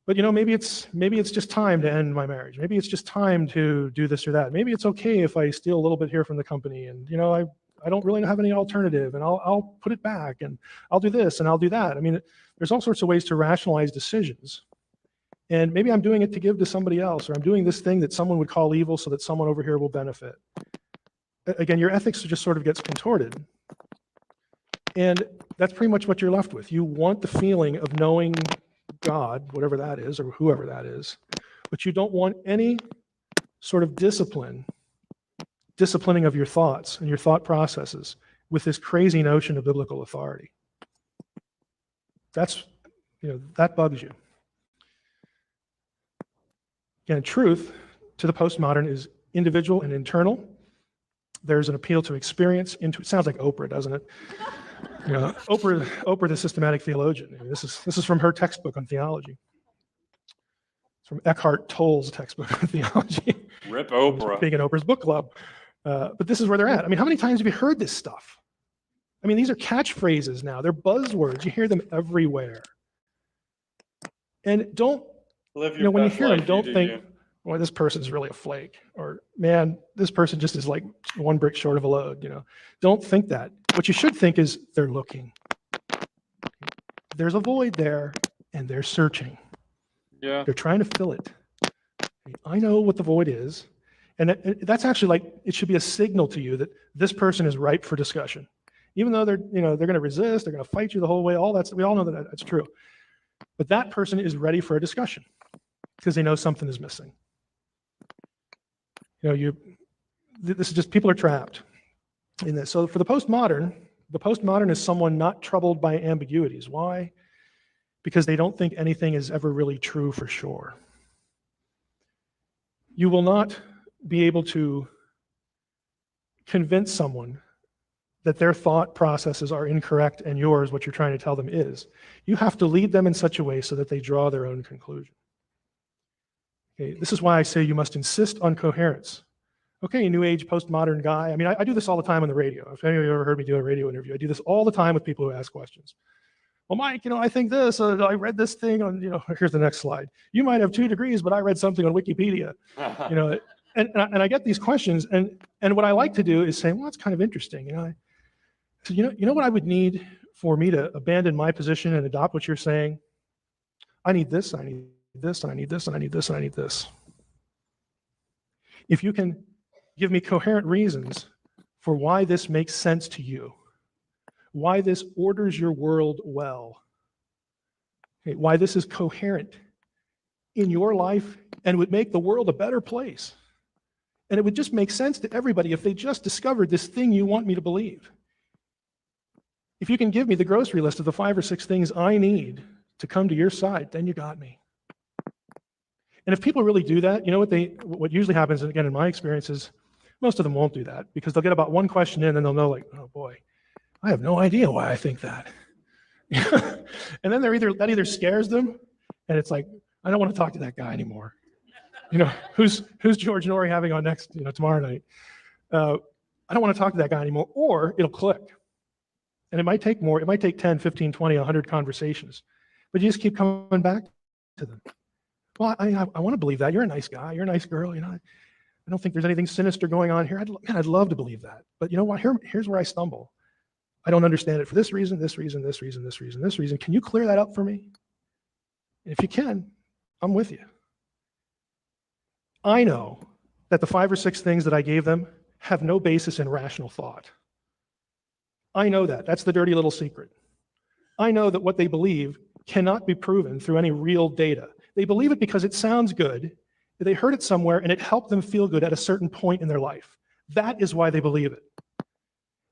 but maybe it's just time to end my marriage. Maybe it's just time to do this or that. Maybe it's okay if I steal a little bit here from the company, and I don't really have any alternative, and I'll put it back, and I'll do this and I'll do that. I mean, there's all sorts of ways to rationalize decisions. And maybe I'm doing it to give to somebody else, or I'm doing this thing that someone would call evil so that someone over here will benefit. Again, your ethics just sort of gets contorted. And that's pretty much what you're left with. You want the feeling of knowing God, whatever that is, or whoever that is, but you don't want any sort of disciplining of your thoughts and your thought processes with this crazy notion of biblical authority. That bugs you. Again, truth to the postmodern is individual and internal. There's an appeal to experience. It sounds like Oprah, doesn't it? Oprah, the systematic theologian. I mean, this is from her textbook on theology. It's from Eckhart Tolle's textbook on theology. Rip Oprah. Being in Oprah's book club. But this is where they're at. I mean, how many times have you heard this stuff? I mean, these are catchphrases now. They're buzzwords. You hear them everywhere. And don't, when you hear them, don't think, well, this person's really a flake, or man, this person just is like one brick short of a load. Don't think that. What you should think is they're looking. There's a void there, and they're searching. Yeah. They're trying to fill it. I know what the void is, and that's actually like, it should be a signal to you that this person is ripe for discussion. Even though they're going to resist, they're going to fight you the whole way. All that's, we all know that that's true. But that person is ready for a discussion because they know something is missing. This is just, people are trapped in this. So for the postmodern is someone not troubled by ambiguities. Why? Because they don't think anything is ever really true for sure. You will not be able to convince someone that their thought processes are incorrect and yours, what you're trying to tell them, is. You have to lead them in such a way so that they draw their own conclusion. Okay, this is why I say you must insist on coherence. Okay, New Age, postmodern guy. I mean, I do this all the time on the radio. If any of you ever heard me do a radio interview, I do this all the time with people who ask questions. Well, Mike, I think this, I read this thing on, here's the next slide. You might have 2 degrees, but I read something on Wikipedia. And I get these questions, and what I like to do is say, well, that's kind of interesting. So you know what I would need for me to abandon my position and adopt what you're saying? I need this, I need this, and I need this, and I need this, and I need this. If you can give me coherent reasons for why this makes sense to you, why this orders your world well, okay, why this is coherent in your life and would make the world a better place. And it would just make sense to everybody if they just discovered this thing you want me to believe. If you can give me the grocery list of the 5 or 6 things I need to come to your side, then you got me. And if people really do that, what usually happens, and again, in my experience, is most of them won't do that because they'll get about one question in and they'll know, like, oh boy, I have no idea why I think that. And then that either scares them, and it's like, I don't want to talk to that guy anymore. Who's George Norrie having on next, tomorrow night? I don't want to talk to that guy anymore, or it'll click. And it might take more, it might take 10, 15, 20, 100 conversations, but you just keep coming back to them. Well, I want to believe that. You're a nice guy. You're a nice girl. You know, I don't think there's anything sinister going on here. I'd love to believe that. But you know what? Here's where I stumble. I don't understand it for this reason, this reason, this reason, this reason, this reason. Can you clear that up for me? And if you can, I'm with you. I know that the 5 or 6 things that I gave them have no basis in rational thought. I know that. That's the dirty little secret. I know that what they believe cannot be proven through any real data. They believe it because it sounds good. They heard it somewhere and it helped them feel good at a certain point in their life. That is why they believe it.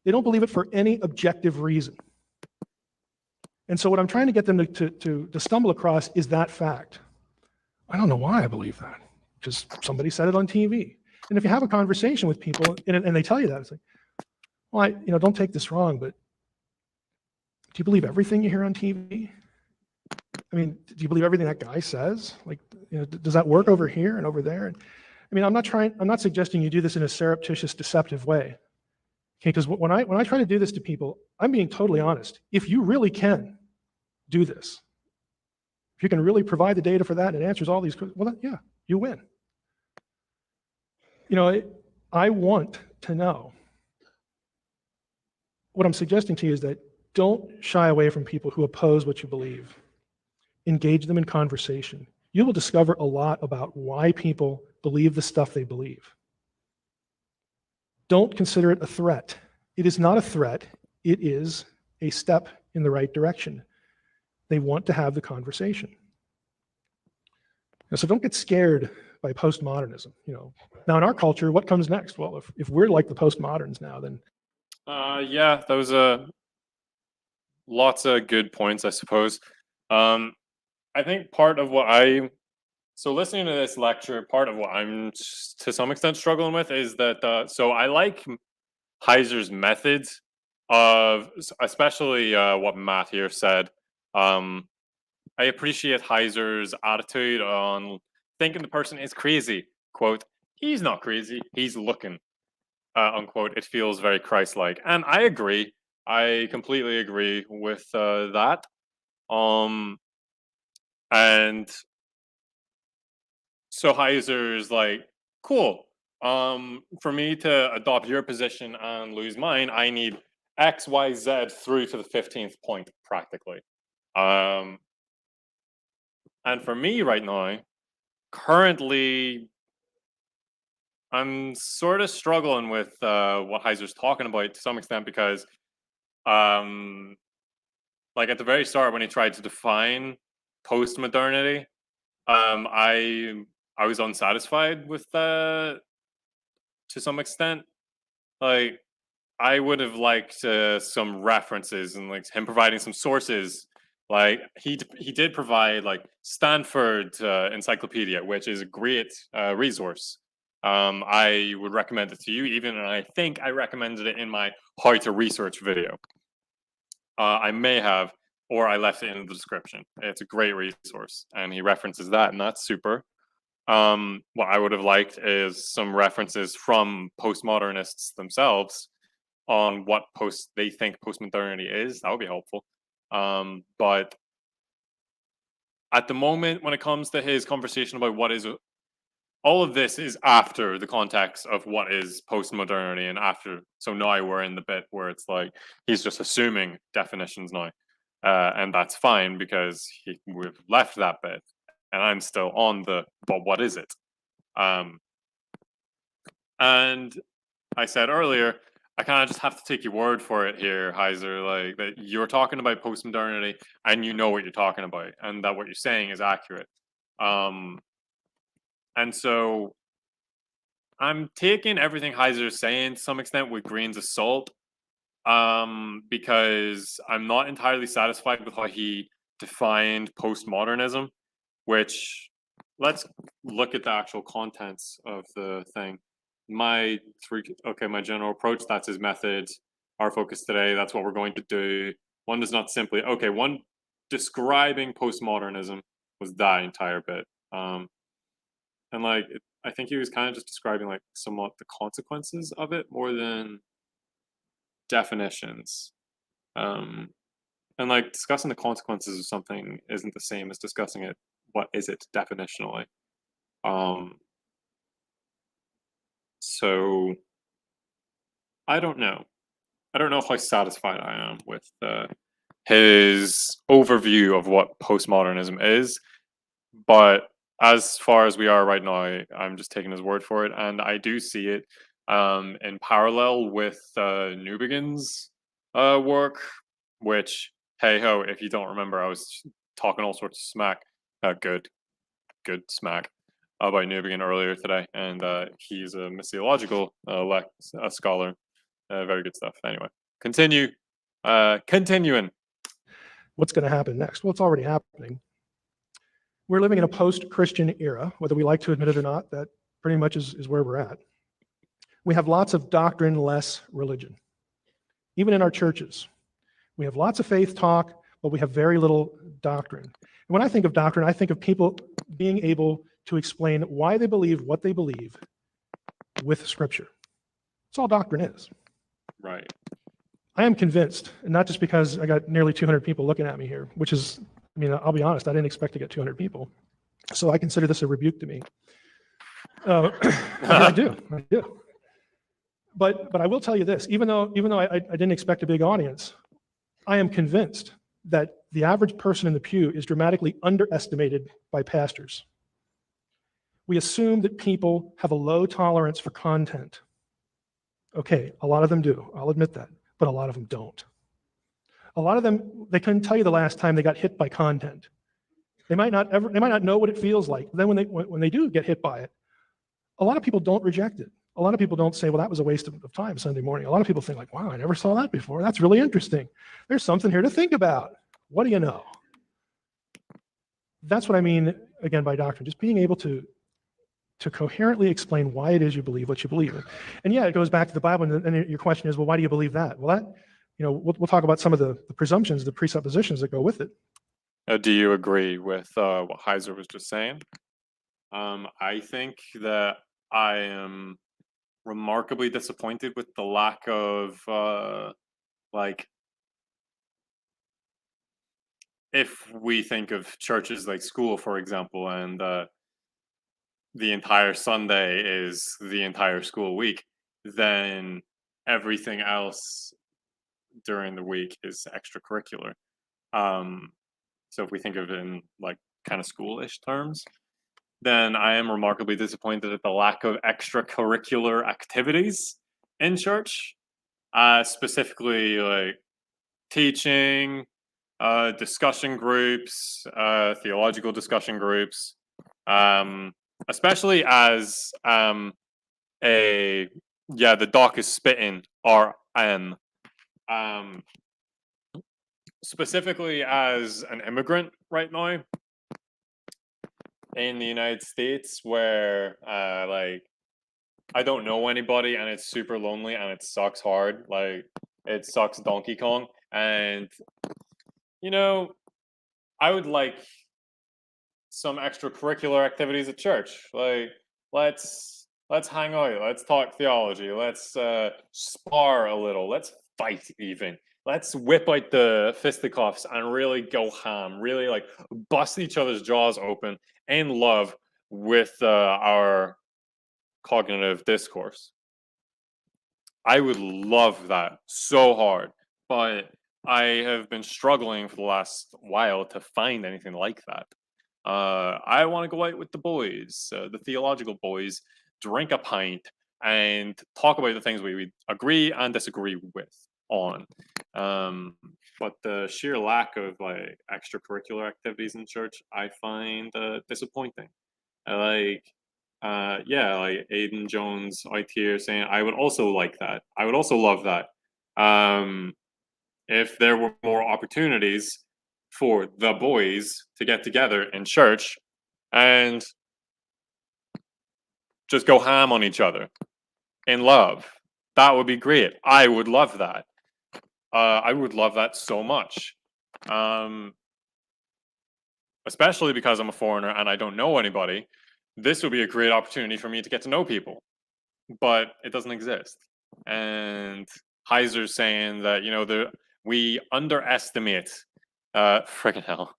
They don't believe it for any objective reason. And so what I'm trying to get them to stumble across is that fact. I don't know why I believe that. Just somebody said it on TV. And if you have a conversation with people and they tell you that, it's like, well, don't take this wrong, but do you believe everything you hear on TV? I mean, do you believe everything that guy says? Like, does that work over here and over there? And, I mean, I'm not suggesting you do this in a surreptitious, deceptive way. Okay, because when I try to do this to people, I'm being totally honest. If you really can do this, if you can really provide the data for that and it answers all these questions, well, yeah, you win. I want to know. What I'm suggesting to you is that don't shy away from people who oppose what you believe. Engage them in conversation. You will discover a lot about why people believe the stuff they believe. Don't consider it a threat. It is not a threat. It is a step in the right direction. They want to have the conversation. So don't get scared by postmodernism. Now in our culture, what comes next? Well, if we're like the postmoderns now, then yeah, those are lots of good points, I suppose. I think part of what so listening to this lecture, part of what I'm to some extent struggling with is that, so I like Heiser's methods of, especially what Matt here said. I appreciate Heiser's attitude on thinking the person is crazy. Quote, he's not crazy, he's looking. Unquote, it feels very Christ-like. And I agree. I completely agree with that. And so Heiser's like, cool. For me to adopt your position and lose mine, I need X, Y, Z through to the 15th point, practically. And for me right now, currently, I'm sort of struggling with what Heiser's talking about to some extent because, like at the very start when he tried to define post-modernity, I was unsatisfied with that to some extent. Like, I would have liked some references and like him providing some sources. Like he did provide like Stanford Encyclopedia, which is a great resource. I would recommend it to you, even, and I think I recommended it in my how to research video. I may have, or I left it in the description. It's a great resource, and he references that, and that's super. What I would have liked is some references from postmodernists themselves on what they think postmodernity is. That would be helpful. But at the moment, when it comes to his conversation about what is all of this is after the context of what is postmodernity and after. So now we're in the bit where it's like he's just assuming definitions now, and that's fine because we've left that bit, and I'm still on the but what is it? And I said earlier, I kind of just have to take your word for it here, Heiser, like that you're talking about postmodernity and you know what you're talking about, and that what you're saying is accurate. And so I'm taking everything Heiser is saying to some extent with grains of salt, because I'm not entirely satisfied with how he defined postmodernism, which let's look at the actual contents of the thing. My general approach, that's his method. Our focus today, that's what we're going to do. One does not simply, one describing postmodernism was that entire bit. And like, I think he was kind of just describing like somewhat the consequences of it more than definitions. And like discussing the consequences of something isn't the same as discussing it. What is it definitionally? So I don't know. I don't know how satisfied I am with his overview of what postmodernism is, but as far as we are right now, I'm just taking his word for it, and I do see it in parallel with Newbegin's work, which, hey ho, if you don't remember, I was talking all sorts of smack, good smack about Newbegin earlier today, and he's a missiological scholar. Very good stuff. Anyway, continuing. What's going to happen next? Well, it's already happening. We're living in a post-Christian era, whether we like to admit it or not. That pretty much is where we're at. We have lots of doctrine-less religion, even in our churches. We have lots of faith talk, but we have very little doctrine. And when I think of doctrine, I think of people being able to explain why they believe what they believe with Scripture. That's all doctrine is. Right. I am convinced, and not just because I got nearly 200 people looking at me here, which is, I mean, I'll be honest, I didn't expect to get 200 people. So I consider this a rebuke to me. I do. But I will tell you this, even though I didn't expect a big audience, I am convinced that the average person in the pew is dramatically underestimated by pastors. We assume that people have a low tolerance for content. Okay, a lot of them do, I'll admit that, but a lot of them don't. A lot of them, they couldn't tell you the last time they got hit by content. They might not know what it feels like. Then when they do get hit by it, a lot of people don't reject it. A lot of people don't say, well, that was a waste of time Sunday morning. A lot of people think like, wow, I never saw that before. That's really interesting. There's something here to think about. What do you know? That's what I mean, again, by doctrine, just being able to coherently explain why it is you believe what you believe. And yeah, it goes back to the Bible, and your question is, well, why do you believe that? Well, that, we'll talk about some of the presumptions, the presuppositions that go with it. Do you agree with what Heiser was just saying? I think that I am remarkably disappointed with the lack of if we think of churches like school, for example, and the entire Sunday is the entire school week, then everything else during the week is extracurricular. So if we think of it in like kind of schoolish terms, then I am remarkably disappointed at the lack of extracurricular activities in church, specifically like teaching, discussion groups, theological discussion groups, especially as the doc is spitting RM. Specifically as an immigrant right now in the United States, where I don't know anybody and it's super lonely and it sucks hard. Like it sucks Donkey Kong. And I would like some extracurricular activities at church. Like let's hang out, let's talk theology, let's spar a little, let's fight even. Let's whip out the fisticuffs and really go ham, really like bust each other's jaws open in love with our cognitive discourse. I would love that so hard, but I have been struggling for the last while to find anything like that. I want to go out with the boys, the theological boys, drink a pint, and talk about the things we agree and disagree with on. But the sheer lack of like extracurricular activities in church, I find disappointing. Like Aiden Jones out here saying, I would also like that. I would also love that. If there were more opportunities for the boys to get together in church and just go ham on each other in love, that would be great. I would love that. I would love that so much. Especially because I'm a foreigner and I don't know anybody. This would be a great opportunity for me to get to know people, but it doesn't exist. And Heiser's saying that we underestimate. Freaking hell.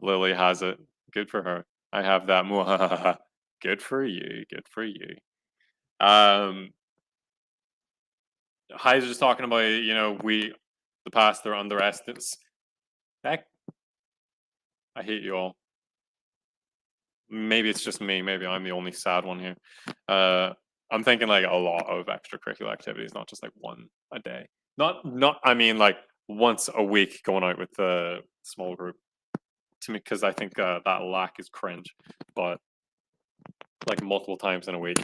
Lily has it. Good for her. I have that. Good for you. Good for you. Heiser's talking about, the pastor underestimates. Heck, I hate you all. Maybe it's just me. Maybe I'm the only sad one here. I'm thinking like a lot of extracurricular activities, not just like one a day. I mean like once a week going out with a small group. To me, because I think that lack is cringe, but like multiple times in a week.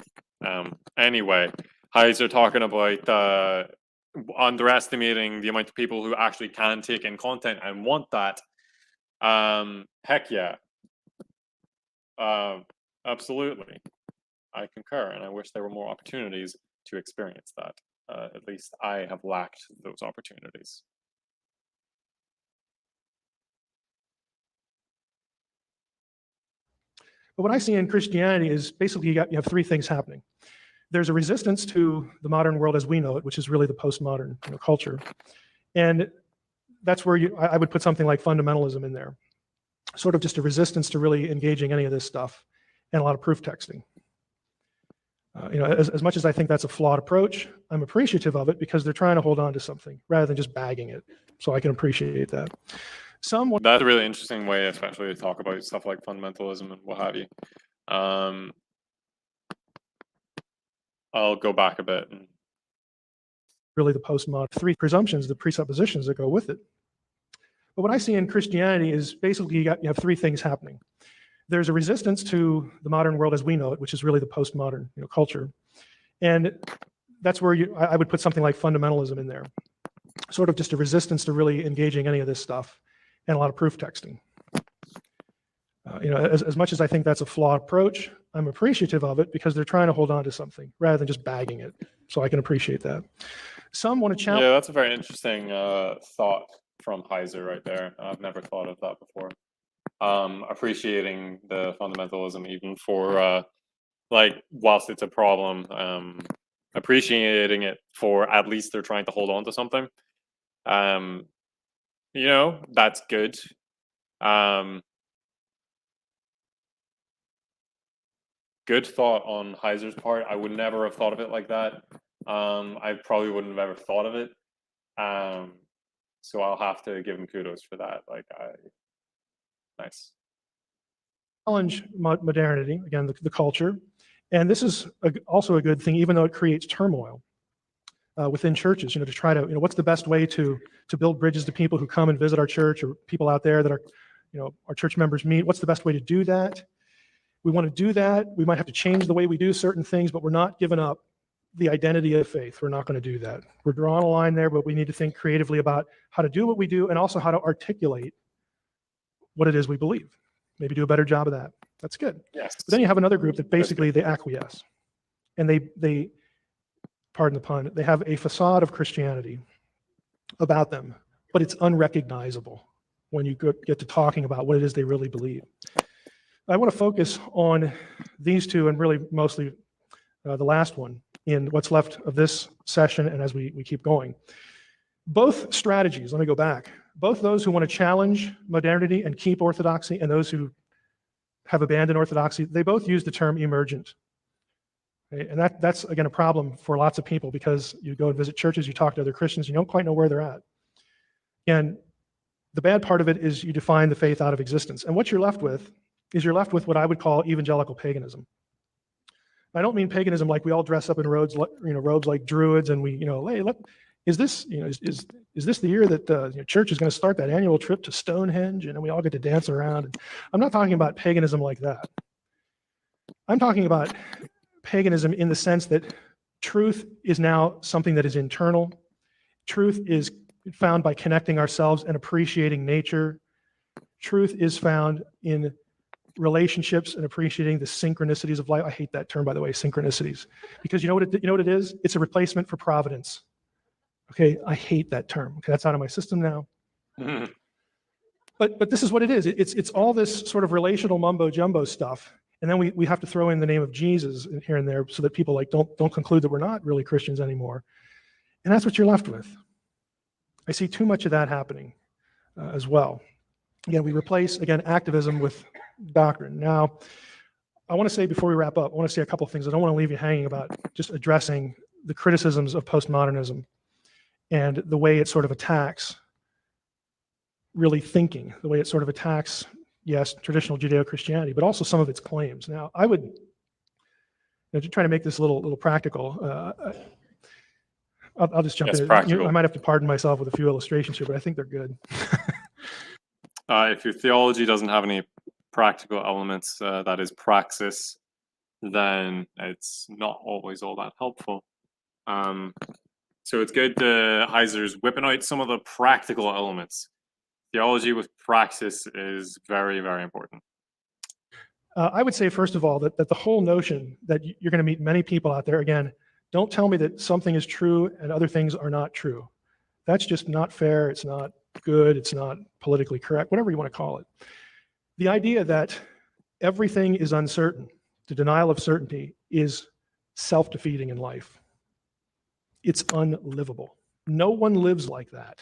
Anyway, Heiser talking about underestimating the amount of people who actually can take in content and want that. Heck yeah. Absolutely. I concur, and I wish there were more opportunities to experience that. At least I have lacked those opportunities. But what I see in Christianity is basically you have three things happening. There's a resistance to the modern world as we know it, which is really the postmodern culture. And that's where I would put something like fundamentalism in there. Sort of just a resistance to really engaging any of this stuff, and a lot of proof texting. As much as I think that's a flawed approach, I'm appreciative of it because they're trying to hold on to something rather than just bagging it. So I can appreciate that. That's a really interesting way, especially to talk about stuff like fundamentalism and what have you. I'll go back a bit. Really the postmodern three presumptions, the presuppositions that go with it. But what I see in Christianity is basically you have three things happening. There's a resistance to the modern world as we know it, which is really the postmodern culture. And that's where I would put something like fundamentalism in there. Sort of just a resistance to really engaging any of this stuff, and a lot of proof texting. As much as I think that's a flawed approach, I'm appreciative of it because they're trying to hold on to something rather than just bagging it. So I can appreciate that. Some want to challenge. Yeah, that's a very interesting thought from Heiser right there. I've never thought of that before. Appreciating the fundamentalism even for whilst it's a problem, appreciating it for at least they're trying to hold on to something. That's good. Good thought on Heiser's part. I would never have thought of it like that. I probably wouldn't have ever thought of it. So I'll have to give him kudos for that. Nice. Challenge modernity, again, the culture. And this is also a good thing, even though it creates turmoil within churches, to try to, what's the best way to build bridges to people who come and visit our church, or people out there that are, our church members meet. What's the best way to do that? We want to do that. We might have to change the way we do certain things, but we're not giving up the identity of faith. We're not going to do that. We're drawing a line there, but we need to think creatively about how to do what we do and also how to articulate what it is we believe. Maybe do a better job of that. That's good. Yes. But then you have another group that basically they acquiesce. And they pardon the pun, they have a facade of Christianity about them, but it's unrecognizable when you get to talking about what it is they really believe. I want to focus on these two, and really mostly the last one in what's left of this session and as we keep going. Both strategies, let me go back, both those who want to challenge modernity and keep orthodoxy and those who have abandoned orthodoxy, they both use the term emergent. Okay? And that's, again, a problem for lots of people because you go and visit churches, you talk to other Christians, you don't quite know where they're at. And the bad part of it is you define the faith out of existence. And what you're left with is you're left with what I would call evangelical paganism. I don't mean paganism like we all dress up in robes like druids and we, hey, is this, is this the year that church is going to start that annual trip to Stonehenge and we all get to dance around? And I'm not talking about paganism like that. I'm talking about paganism in the sense that truth is now something that is internal. Truth is found by connecting ourselves and appreciating nature. Truth is found in relationships and appreciating the synchronicities of life. I hate that term, by the way, synchronicities, because you know what it is? It's a replacement for providence. Okay, I hate that term. Okay, that's out of my system now. Mm-hmm. But this is what it is. It's all this sort of relational mumbo jumbo stuff, and then we have to throw in the name of Jesus here and there so that people don't conclude that we're not really Christians anymore, and that's what you're left with. I see too much of that happening as well. Again, we replace, again, activism with doctrine. Now, I want to say before we wrap up, I want to say a couple of things. I don't want to leave you hanging about just addressing the criticisms of postmodernism and the way it sort of attacks really thinking, the way it sort of attacks, yes, traditional Judeo-Christianity, but also some of its claims. Now, I would, to try to make this a little practical, I'll just jump Yes, in. practical. I might have to pardon myself with a few illustrations here, but I think they're good. If your theology doesn't have any practical elements, that is praxis, then it's not always all that helpful. So it's good Heiser's whipping out some of the practical elements. Theology with praxis is very, very important. I would say, first of all, that the whole notion that you're going to meet many people out there, again, don't tell me that something is true and other things are not true. That's just not fair. It's not good. It's not politically correct, whatever you want to call it. The idea that everything is uncertain, the denial of certainty, is self-defeating in life. It's unlivable. No one lives like that.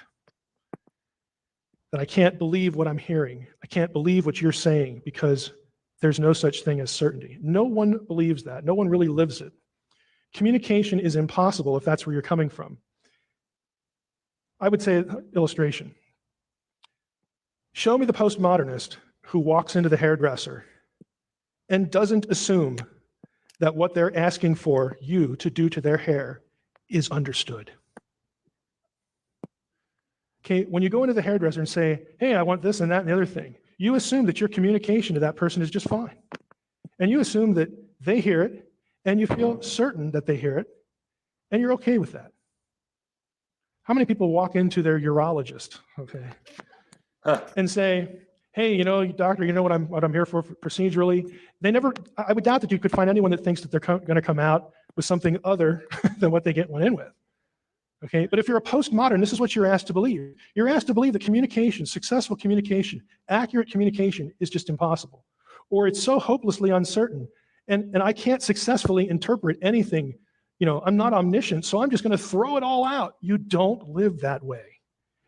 That I can't believe what I'm hearing. I can't believe what you're saying because there's no such thing as certainty. No one believes that. No one really lives it. Communication is impossible if that's where you're coming from. I would say, illustration. Show me the postmodernist who walks into the hairdresser and doesn't assume that what they're asking for you to do to their hair is understood. Okay, when you go into the hairdresser and say, hey, I want this and that and the other thing, you assume that your communication to that person is just fine. And you assume that they hear it, and you feel certain that they hear it, and you're okay with that. How many people walk into their urologist, okay, and say, hey, doctor, you know what I'm here for procedurally? I would doubt that you could find anyone that thinks that they're going to come out with something other than what they went in with. Okay, but if you're a postmodern, this is what you're asked to believe. You're asked to believe that communication, successful communication, accurate communication is just impossible. Or it's so hopelessly uncertain, and I can't successfully interpret anything. I'm not omniscient, so I'm just going to throw it all out. You don't live that way.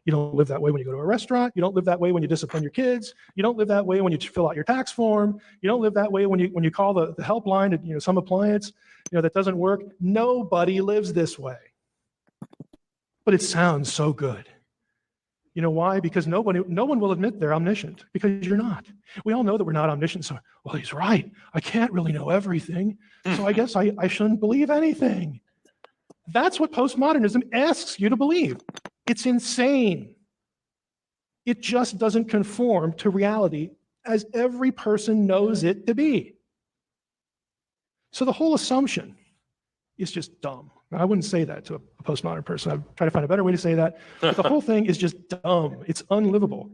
You don't live that way when you go to a restaurant. You don't live that way when you discipline your kids. You don't live that way when you fill out your tax form. You don't live that way when you call the helpline to some appliance that doesn't work. Nobody lives this way. But it sounds so good. You know why? Because no one will admit they're omniscient, because you're not. We all know that we're not omniscient, so, well, he's right. I can't really know everything, so I guess I shouldn't believe anything. That's what postmodernism asks you to believe. It's insane. It just doesn't conform to reality as every person knows it to be. So the whole assumption is just dumb. I wouldn't say that to a postmodern person. I'd try to find a better way to say that. But the whole thing is just dumb. It's unlivable.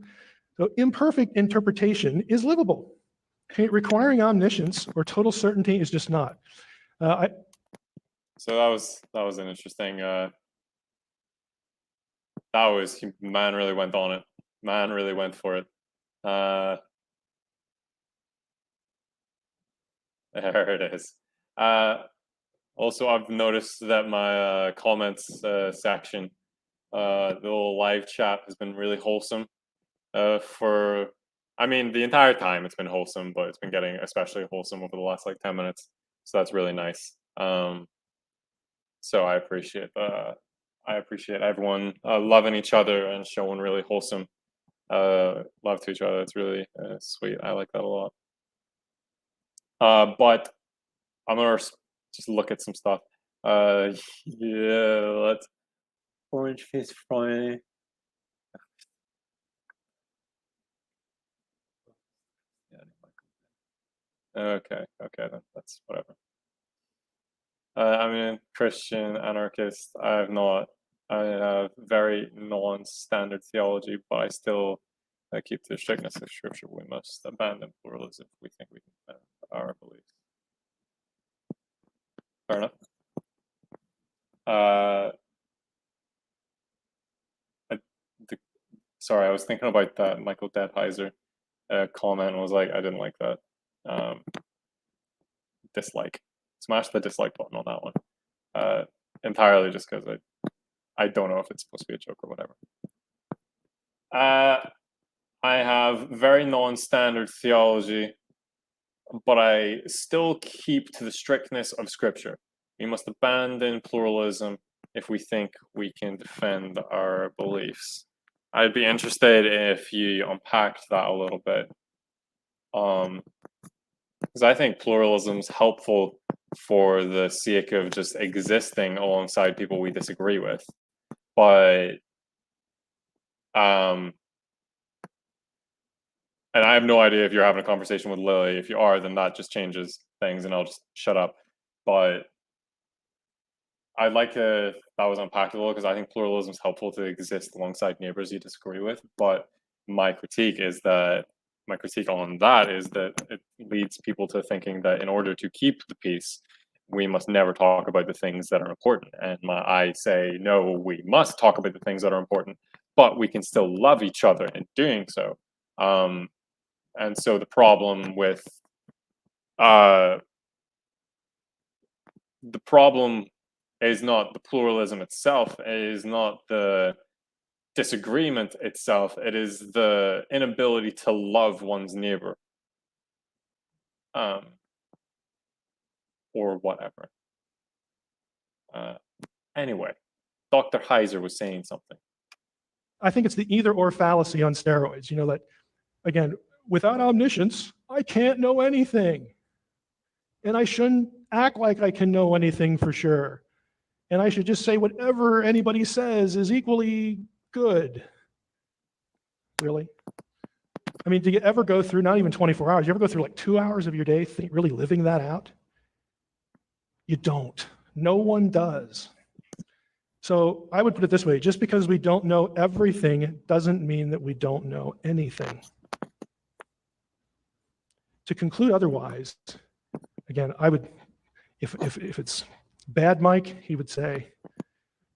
So imperfect interpretation is livable. Okay? Requiring omniscience or total certainty is just not. So that was an interesting. Man really went on it. Man really went for it. There it is. Also, I've noticed that my comments section, the little live chat, has been really wholesome. The entire time it's been wholesome, but it's been getting especially wholesome over the last 10 minutes. So that's really nice. So I appreciate everyone loving each other and showing really wholesome love to each other. It's really sweet. I like that a lot. But I'm gonna just look at some stuff. Yeah, let's Orange Face Friday. Okay, then that's whatever. I'm a Christian anarchist. I have very non-standard theology, but I still keep to the strictness of Scripture. We must abandon pluralism if we think we can defend our beliefs. Fair enough. Sorry, I was thinking about that Michael Heiser comment and was like, I didn't like that. Dislike. Smash the dislike button on that one. Entirely just because I don't know if it's supposed to be a joke or whatever. I have very non-standard theology, but I still keep to the strictness of Scripture. We must abandon pluralism if we think we can defend our beliefs. I'd be interested if you unpacked that a little bit. Because I think pluralism is helpful for the sake of just existing alongside people we disagree with. But and I have no idea if you're having a conversation with Lily. If you are, then that just changes things and I'll just shut up. But I'd like to that was unpacked a little because I think pluralism is helpful to exist alongside neighbors you disagree with. But my critique on that is that it leads people to thinking that in order to keep the peace, we must never talk about the things that are important. And I say, no, we must talk about the things that are important, but we can still love each other in doing so. And so the problem is not the pluralism itself, it is not the disagreement itself, it is the inability to love one's neighbor. Or whatever. Anyway, Dr. Heiser was saying something. I think it's the either or fallacy on steroids. You know, that, again, without omniscience, I can't know anything. And I shouldn't act like I can know anything for sure. And I should just say whatever anybody says is equally good. Really? I mean, do you ever go through, not even 24 hours, you ever go through like 2 hours of your day really living that out? You don't. No one does. So I would put it this way, just because we don't know everything doesn't mean that we don't know anything. To conclude otherwise, again, I would, if it's bad Mike, he would say,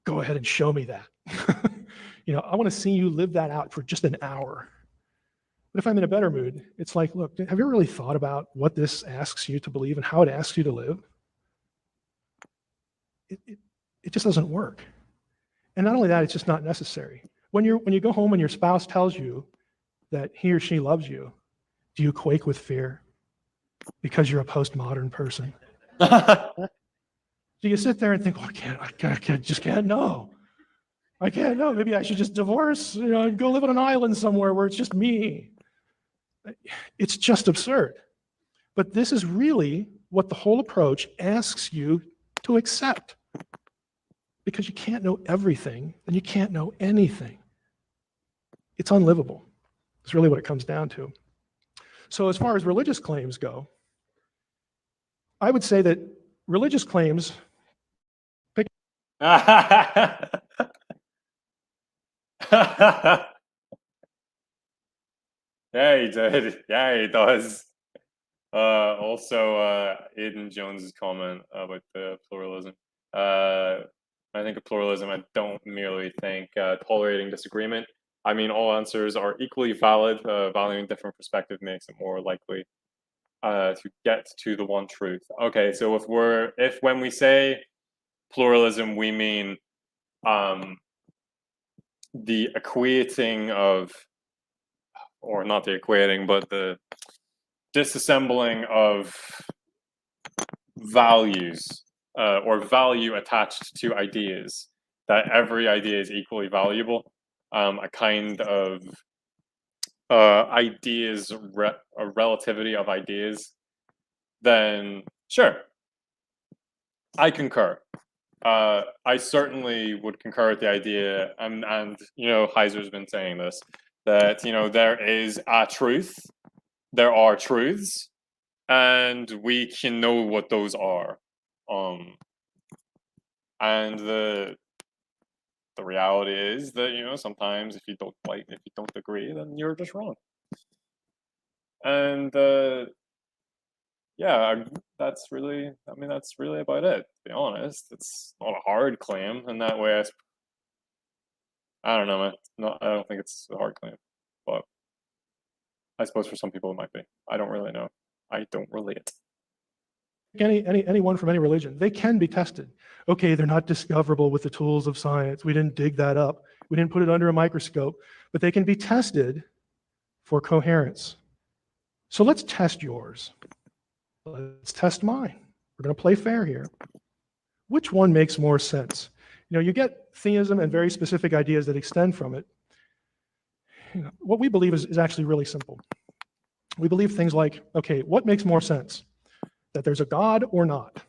go ahead and show me that. You know, I want to see you live that out for just an hour. But if I'm in a better mood, it's like, look, have you really thought about what this asks you to believe and how it asks you to live? It just doesn't work. And not only that, it's just not necessary. When you go home and your spouse tells you that he or she loves you, do you quake with fear because you're a postmodern person? Do you sit there and think, oh, I just can't know. I can't know. Maybe I should just divorce, you know, and go live on an island somewhere where it's just me. It's just absurd. But this is really what the whole approach asks you to accept. Because you can't know everything, and you can't know anything. It's unlivable. It's really what it comes down to. So as far as religious claims go, I would say that religious claims Yeah, he did. Yeah, he does. Also, Aidan Jones's comment about the pluralism. I think of pluralism, I don't merely think tolerating disagreement. I mean, all answers are equally valid. Valuing different perspective makes it more likely to get to the one truth. Okay, so if when we say pluralism, we mean the equating of, or not the equating, but the disassembling of values or value attached to ideas, that every idea is equally valuable, a kind of a relativity of ideas, then sure, I concur. I certainly would concur with the idea, and you know, Heiser's been saying this, that you know there is a truth, there are truths, and we can know what those are. And the reality is that you know sometimes if you don't agree, then you're just wrong. And yeah, that's really about it. To be honest, it's not a hard claim in that way. I don't know, man. I don't think it's a hard claim, but I suppose for some people it might be. I don't really know. I don't relate. anyone from any religion. They can be tested. Okay, they're not discoverable with the tools of science. We didn't dig that up. We didn't put it under a microscope, but they can be tested for coherence. So let's test yours. Let's test mine. We're going to play fair here. Which one makes more sense? You get theism and very specific ideas that extend from it. What we believe is actually really simple. We believe things like, okay, what makes more sense? That there's a God or not?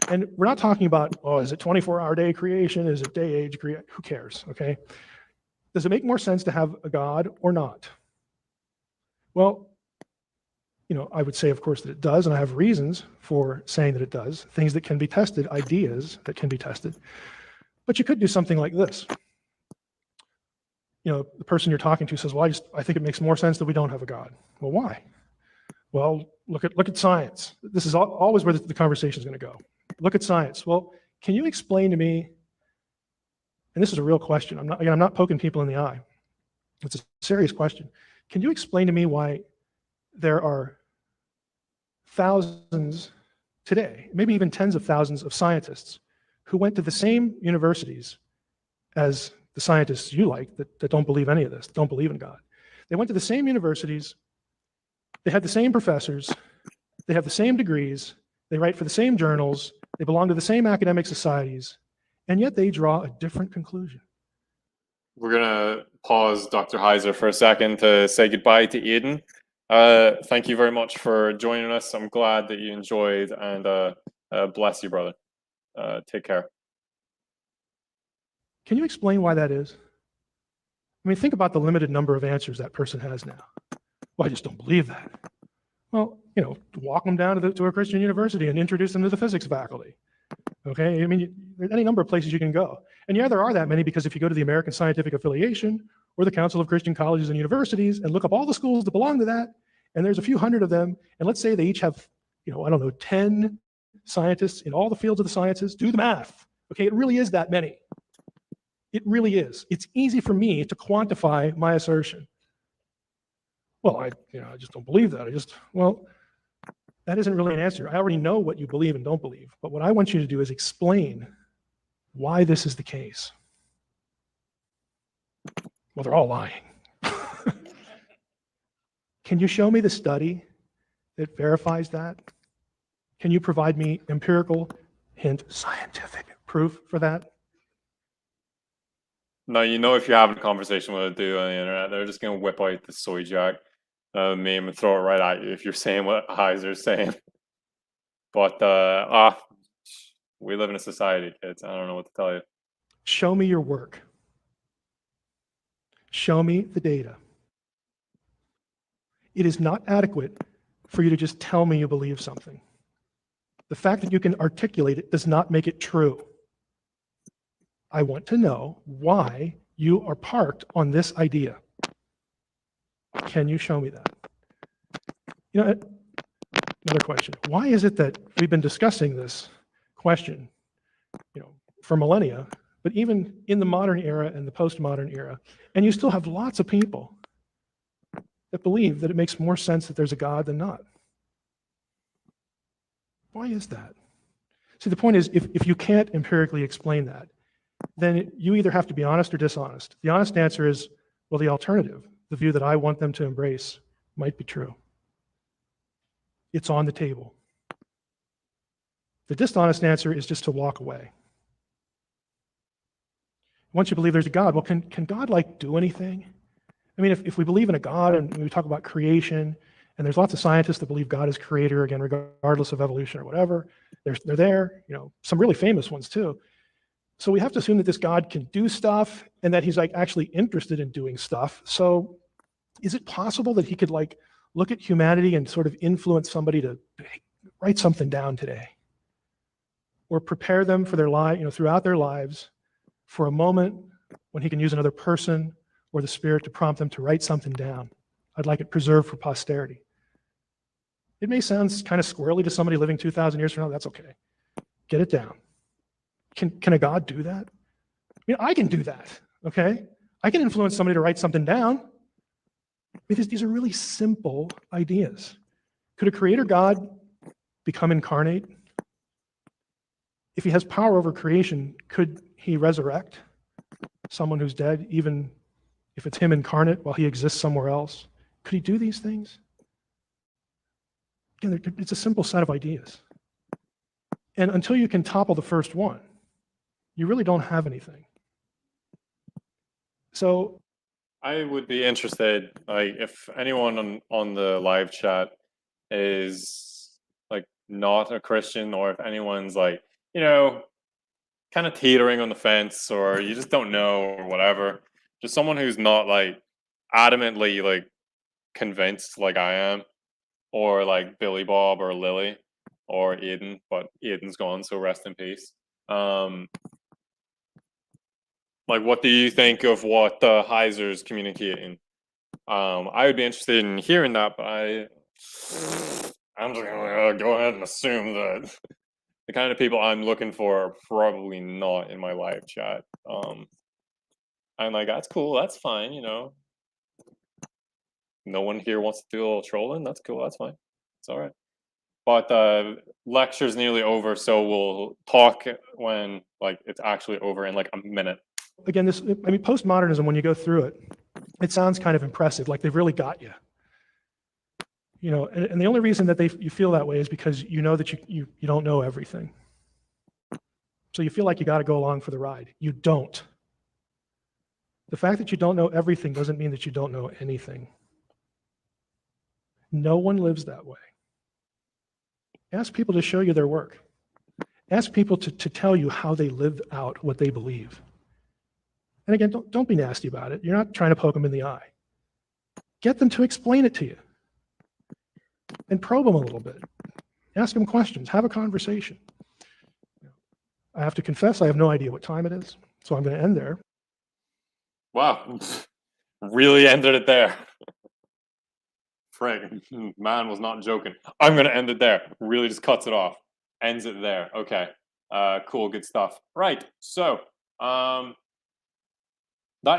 And we're not talking about, oh, is it 24-hour day creation? Is it day age creation? Who cares, okay? Does it make more sense to have a God or not? Well, I would say, of course, that it does, and I have reasons for saying that it does, things that can be tested, ideas that can be tested. But you could do something like this. The person you're talking to says, well, I think it makes more sense that we don't have a God. Well, why? Well, look at science. This is always where the conversation is going to go. Look at science. Well, can you explain to me, and this is a real question, I'm not poking people in the eye. It's a serious question. Can you explain to me why there are thousands today, maybe even tens of thousands of scientists who went to the same universities as the scientists you like that don't believe any of this, don't believe in God? They went to the same universities, they had the same professors, they have the same degrees, they write for the same journals, they belong to the same academic societies, and yet they draw a different conclusion. We're going to pause Dr. Heiser for a second to say goodbye to Aidan. Thank you very much for joining us. I'm glad that you enjoyed, and bless you, brother. Take care. Can you explain why that is? I mean, think about the limited number of answers that person has now. Well, I just don't believe that. Well, walk them down to a Christian university and introduce them to the physics faculty. Okay, I mean, there's any number of places you can go. And yeah, there are that many, because if you go to the American Scientific Affiliation or the Council of Christian Colleges and Universities and look up all the schools that belong to that, and there's a few hundred of them, and let's say they each have, 10 scientists in all the fields of the sciences, do the math. Okay, it really is that many. It really is. It's easy for me to quantify my assertion. Well, I just don't believe that. That isn't really an answer. I already know what you believe and don't believe. But what I want you to do is explain why this is the case. Well, they're all lying. Can you show me the study that verifies that? Can you provide me empirical, hint, scientific proof for that? No, if you're having a conversation with a dude on the internet, they're just going to whip out the soy jack meme and throw it right at you if you're saying what Heiser's saying. But we live in a society, kids. I don't know what to tell you. Show me your work. Show me the data. It is not adequate for you to just tell me you believe something. The fact that you can articulate it does not make it true. I want to know why you are parked on this idea. Can you show me that? Another question. Why is it that we've been discussing this question, for millennia, but even in the modern era and the postmodern era, and you still have lots of people that believe that it makes more sense that there's a God than not? Why is that? See, the point is, if you can't empirically explain that, then you either have to be honest or dishonest. The honest answer is, well, the alternative, the view that I want them to embrace, might be true. It's on the table. The dishonest answer is just to walk away. Once you believe there's a God, well, can God do anything? I mean, if we believe in a God and we talk about creation, and there's lots of scientists that believe God is creator, again, regardless of evolution or whatever, they're there, some really famous ones too. So we have to assume that this God can do stuff and that he's actually interested in doing stuff. So is it possible that he could look at humanity and sort of influence somebody to write something down today? Or prepare them for their life, throughout their lives for a moment when he can use another person or the Spirit to prompt them to write something down. I'd like it preserved for posterity. It may sound kind of squirrely to somebody living 2,000 years from now. That's okay. Get it down. Can a God do that? I can do that, okay? I can influence somebody to write something down. Because these are really simple ideas. Could a creator God become incarnate? If he has power over creation, could he resurrect someone who's dead, even if it's him incarnate while he exists somewhere else? Could he do these things? Again, it's a simple set of ideas. And until you can topple the first one, you really don't have anything. So I would be interested, like, if anyone on the live chat is like not a Christian, or if anyone's like, you know, kind of teetering on the fence, or you just don't know, or whatever, just someone who's not like adamantly like convinced like I am, or like Billy Bob or Lily or Aiden, but Aiden's gone, so rest in peace. Like, what do you think of what Heiser's communicating? I would be interested in hearing that, but I'm just gonna go ahead and assume that the kind of people I'm looking for are probably not in my live chat. I'm like, that's cool, that's fine, you know. No one here wants to do a little trolling. That's cool, that's fine. It's all right. But lecture's nearly over, so we'll talk when like it's actually over in like a minute. again, postmodernism, when you go through it, it sounds kind of impressive, like they've really got you. You know, and the only reason that you feel that way is because you know that you don't know everything. So you feel like you got to go along for the ride. You don't. The fact that you don't know everything doesn't mean that you don't know anything. No one lives that way. Ask people to show you their work. Ask people to tell you how they live out what they believe. And again, don't be nasty about it. You're not trying to poke them in the eye. Get them to explain it to you. And probe them a little bit. Ask them questions. Have a conversation. I have to confess, I have no idea what time it is, so I'm going to end there. Wow, really ended it there. Frank, man was not joking. I'm going to end it there. Really just cuts it off. Ends it there. Okay. Cool, good stuff. Right, so that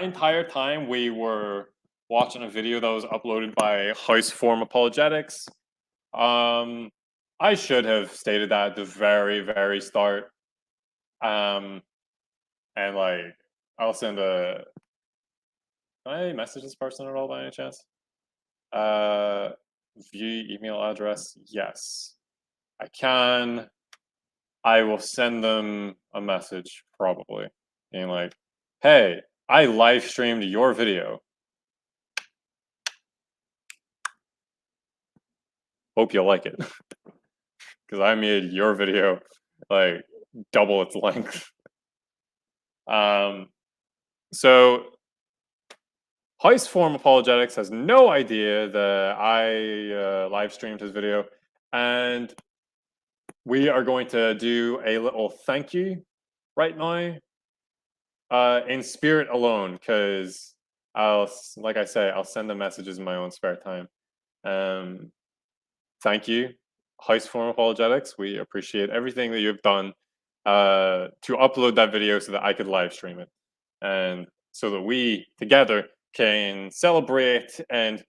entire time we were watching a video that was uploaded by House Form Apologetics. I should have stated that at the very, very start. And like, I'll send a... Can I message this person at all by any chance? View email address? Yes. I can. I will send them a message, probably. Being like, hey, I live streamed your video. Hope you like it. Because I made your video like double its length. So Heist Form Apologetics has no idea that I live streamed his video, and we are going to do a little thank you right now, in spirit alone, because like I say, I'll send the messages in my own spare time. Thank you, Heist Form Apologetics. We appreciate everything that you've done to upload that video so that I could live stream it, and so that we together can celebrate and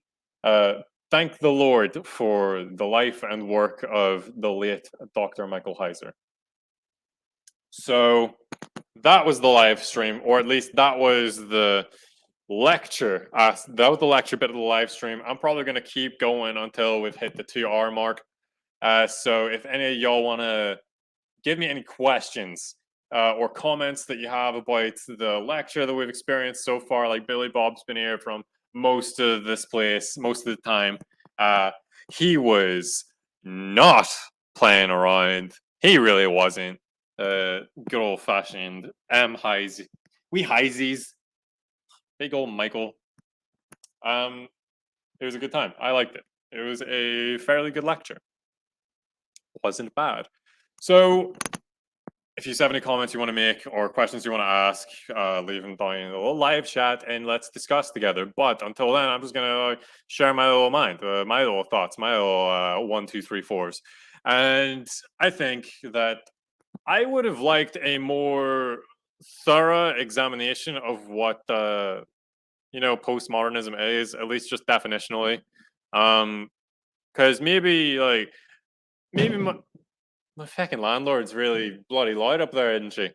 thank the Lord for the life and work of the late Dr. Michael Heiser. So that was the live stream, or at least that was the lecture. That was the lecture bit of the live stream. I'm probably going to keep going until we've hit the 2-hour mark. So if any of y'all want to give me any questions or comments that you have about the lecture that we've experienced so far, like Billy Bob's been here from most of this place, most of the time. He was not playing around. He really wasn't. Good old fashioned Heisey. We Heisies. Big old Michael. It was a good time. I liked it. It was a fairly good lecture. Wasn't bad. So if you have any comments you want to make or questions you want to ask, leave them down in the little live chat and let's discuss together. But until then, I'm just going to share my little mind, my little thoughts, my little 1, 2, 3, 4s. And I think that I would have liked a more thorough examination of what, postmodernism is, at least just definitionally. Because maybe My fucking landlord's really bloody loud up there, isn't she?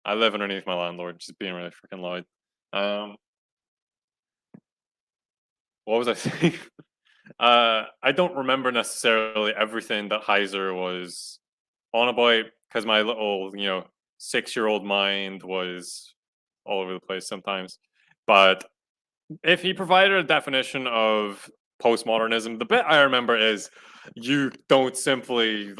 I live underneath my landlord. She's being really freaking loud. What was I saying? I don't remember necessarily everything that Heiser was on about because my little, 6-year-old mind was all over the place sometimes. But if he provided a definition of postmodernism, the bit I remember is you don't simply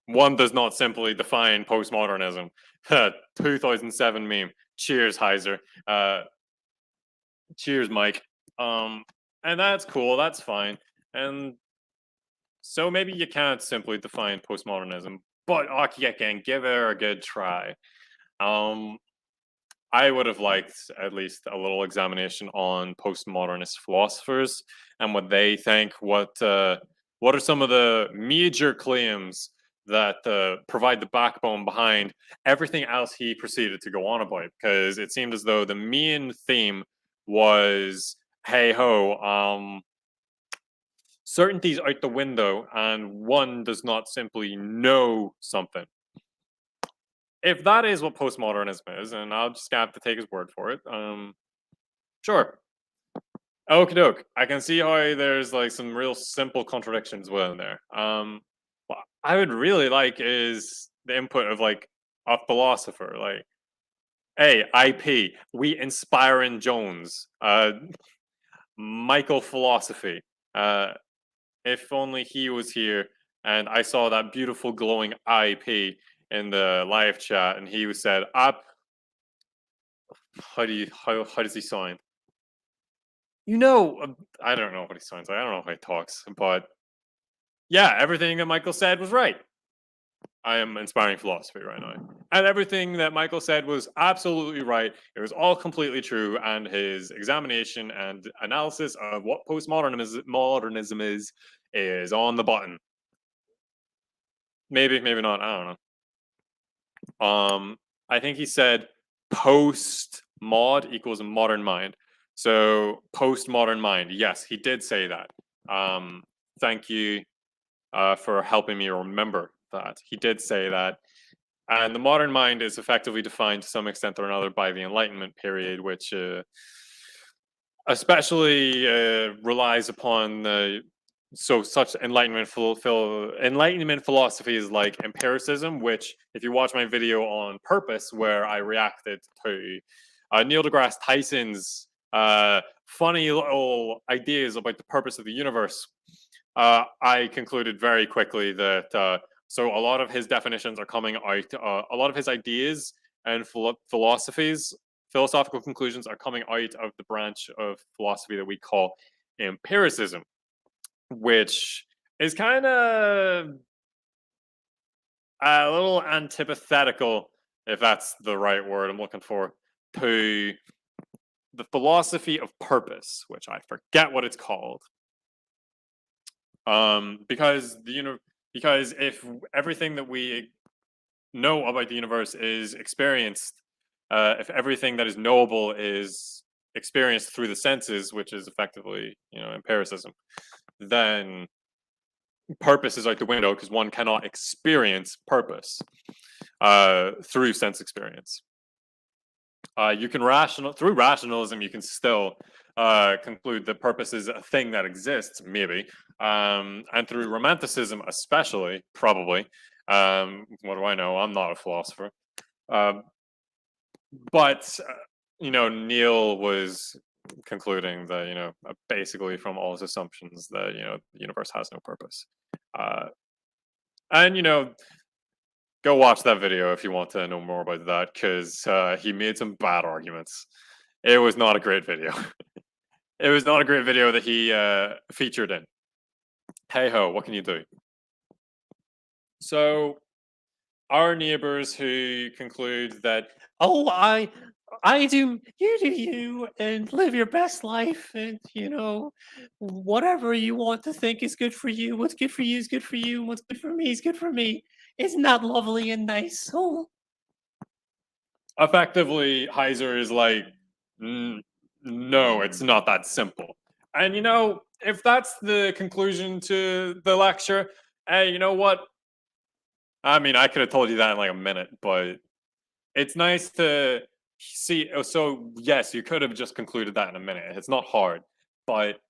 one does not simply define postmodernism. 2007 meme. Cheers, Heiser. Cheers, Mike. And that's cool. That's fine. And so maybe you can't simply define postmodernism, but you can give it a good try. I would have liked at least a little examination on postmodernist philosophers and what they think. What are some of the major claims that provide the backbone behind everything else he proceeded to go on about? Because it seemed as though the main theme was, hey ho, certainty's out the window, and one does not simply know something. If that is what postmodernism is, and I'll just have to take his word for it, sure. Okie doke. I can see how there's like some real simple contradictions within there. What I would really like is the input of like a philosopher, like, hey, IP, we inspiring Jones, Michael Philosophy. If only he was here and I saw that beautiful glowing IP in the live chat, and he said, "Up, how does he sound?" I don't know what he sounds like. I don't know how he talks, but yeah, everything that Michael said was right. I am inspiring philosophy right now, and everything that Michael said was absolutely right. It was all completely true, and his examination and analysis of what postmodernism is on the button. Maybe not. I don't know. I think he said post-mod equals modern mind. So postmodern mind. Yes, he did say that. Thank you for helping me remember that. He did say that. And the modern mind is effectively defined to some extent or another by the Enlightenment period, which especially relies upon such Enlightenment philosophies like empiricism, which, if you watch my video on purpose, where I reacted to Neil deGrasse Tyson's funny little ideas about the purpose of the universe, I concluded very quickly that so a lot of his definitions are coming out, a lot of his ideas and philosophical conclusions are coming out of the branch of philosophy that we call empiricism, which is kind of a little antithetical, if that's the right word I'm looking for, to the philosophy of purpose, which I forget what it's called. Because if everything that we know about the universe is experienced, if everything that is knowable is experienced through the senses, which is effectively, empiricism, then purpose is out the window because one cannot experience purpose through sense experience. You can through rationalism, you can still conclude that purpose is a thing that exists, maybe, and through romanticism, especially, probably. What do I know? I'm not a philosopher, but Neil was concluding that basically from all his assumptions that the universe has no purpose, and go watch that video if you want to know more about that, because he made some bad arguments. It was not a great video. It was not a great video that he featured in. Hey ho, what can you do? So our neighbors who conclude that, oh, I do, you do you, and live your best life, and whatever you want to think is good for you. What's good for you is good for you. What's good for me is good for me. Isn't that lovely and nice? Oh. Effectively, Heiser is like, no, it's not that simple. And if that's the conclusion to the lecture, hey, you know what? I mean, I could have told you that in like a minute, but it's nice to see. So yes, you could have just concluded that in a minute. It's not hard, but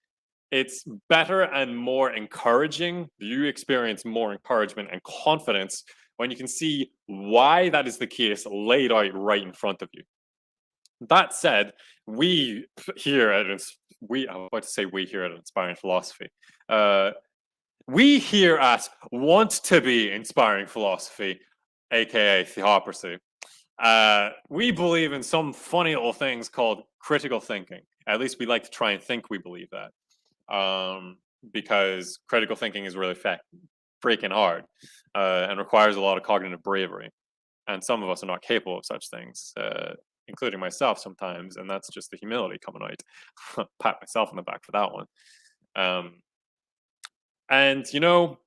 it's better and more encouraging. You experience more encouragement and confidence when you can see why that is the case laid out right in front of you. That said, we here at we I'm about to say we here at Inspiring Philosophy. We here at Want to Be Inspiring Philosophy, aka Theocracy, we believe in some funny little things called critical thinking. At least we like to try and think we believe that. Because critical thinking is really freaking hard and requires a lot of cognitive bravery. And some of us are not capable of such things, including myself sometimes. And that's just the humility coming out. Pat myself on the back for that one. And, you know,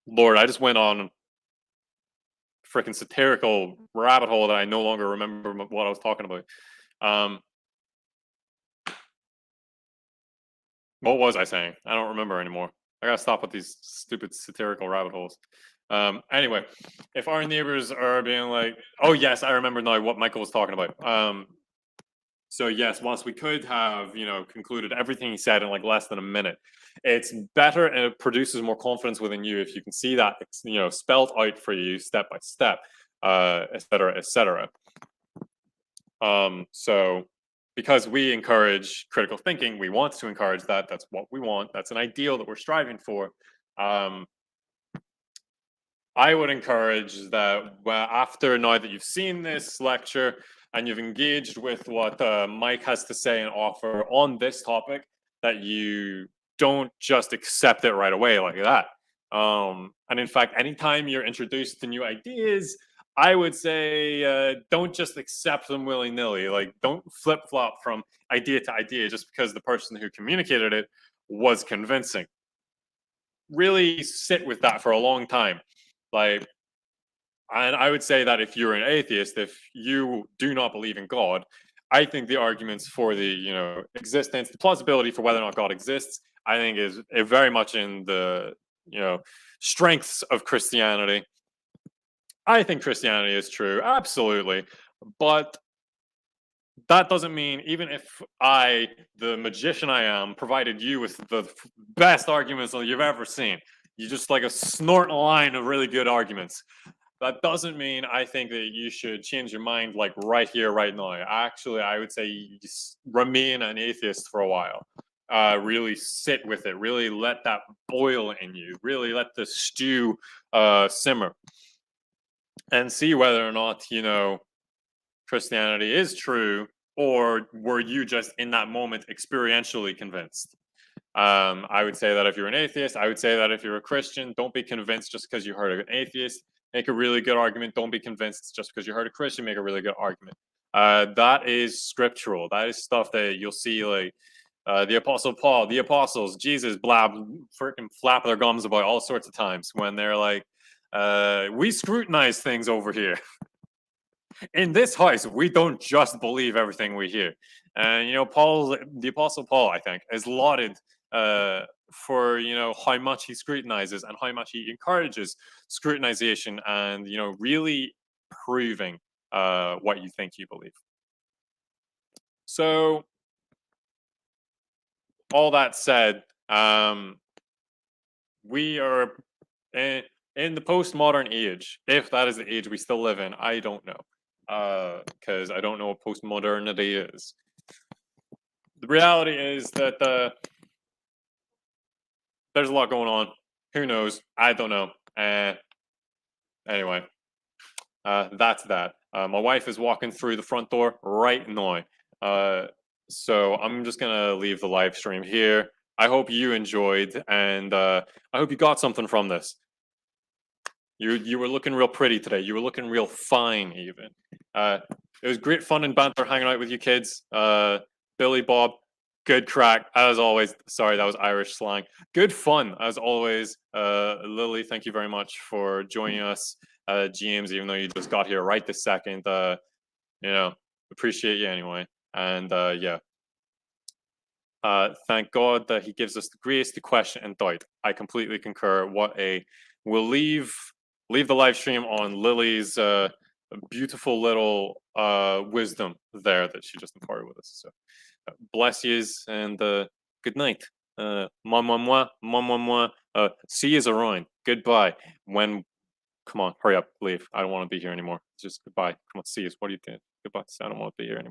Lord, I just went on freaking satirical rabbit hole that I no longer remember what I was talking about. What was I saying? I don't remember anymore. I gotta stop with these stupid satirical rabbit holes. Anyway, if our neighbors are being like, oh yes, I remember now what Michael was talking about. So yes, once we could have, you know, concluded everything he said in like less than a minute, it's better and it produces more confidence within you if you can see that, you know, spelled out for you step by step, et cetera, et cetera. So because we encourage critical thinking, we want to encourage that. That's what we want. That's an ideal that we're striving for. I would encourage that after now that you've seen this lecture and you've engaged with what Mike has to say and offer on this topic, that you don't just accept it right away like that. And in fact, anytime you're introduced to new ideas, I would say don't just accept them willy-nilly. Like, don't flip-flop from idea to idea just because the person who communicated it was convincing. Really sit with that for a long time. Like, and I would say that if you're an atheist, if you do not believe in God, I think the arguments for the, you know, existence, the plausibility for whether or not God exists, I think is very much in the, you know, strengths of Christianity. I think Christianity is true, absolutely. But that doesn't mean, even if I, the magician I am, provided you with the best arguments that you've ever seen, you just like a snorting line of really good arguments. That doesn't mean I think that you should change your mind like right here, right now. Actually, I would say you just remain an atheist for a while. Really sit with it. Really let that boil in you. Really let the stew simmer. And see whether or not, you know, Christianity is true, or were you just in that moment experientially convinced? I would say that if you're an atheist, I would say that if you're a Christian, don't be convinced just because you heard an atheist. Make a really good argument. Don't be convinced just because you heard a Christian. Make a really good argument. That is scriptural. That is stuff that you'll see, like the Apostle Paul, the apostles, Jesus, freaking flap their gums about all sorts of times when they're like, we scrutinize things over here. In this house, we don't just believe everything we hear. And, you know, the Apostle Paul, I think, is lauded for, you know, how much he scrutinizes and how much he encourages scrutinization and, you know, really proving what you think you believe. So, all that said, we are in the postmodern age. If that is the age we still live in, I don't know. Because I don't know what postmodernity is. The reality is that there's a lot going on. Who knows? I don't know. Anyway, that's that. My wife is walking through the front door right now. So I'm just gonna leave the live stream here. I hope you enjoyed, and I hope you got something from this. You were looking real pretty today. You were looking real fine, even. It was great fun and banter hanging out with you kids. Billy, Bob, good crack as always. Sorry, that was Irish slang. Good fun as always. Lily, thank you very much for joining us. James, even though you just got here right this second, you know, appreciate you anyway. And yeah. Thank God that he gives us the grace to question and doubt. I completely concur. We'll leave the live stream on Lily's beautiful little wisdom there that she just imparted with us. So bless yous and good night. See yous around. Goodbye. Come on, hurry up, leave. I don't want to be here anymore. Just goodbye. Come on, see yous. What are you doing? Goodbye. I don't want to be here anymore.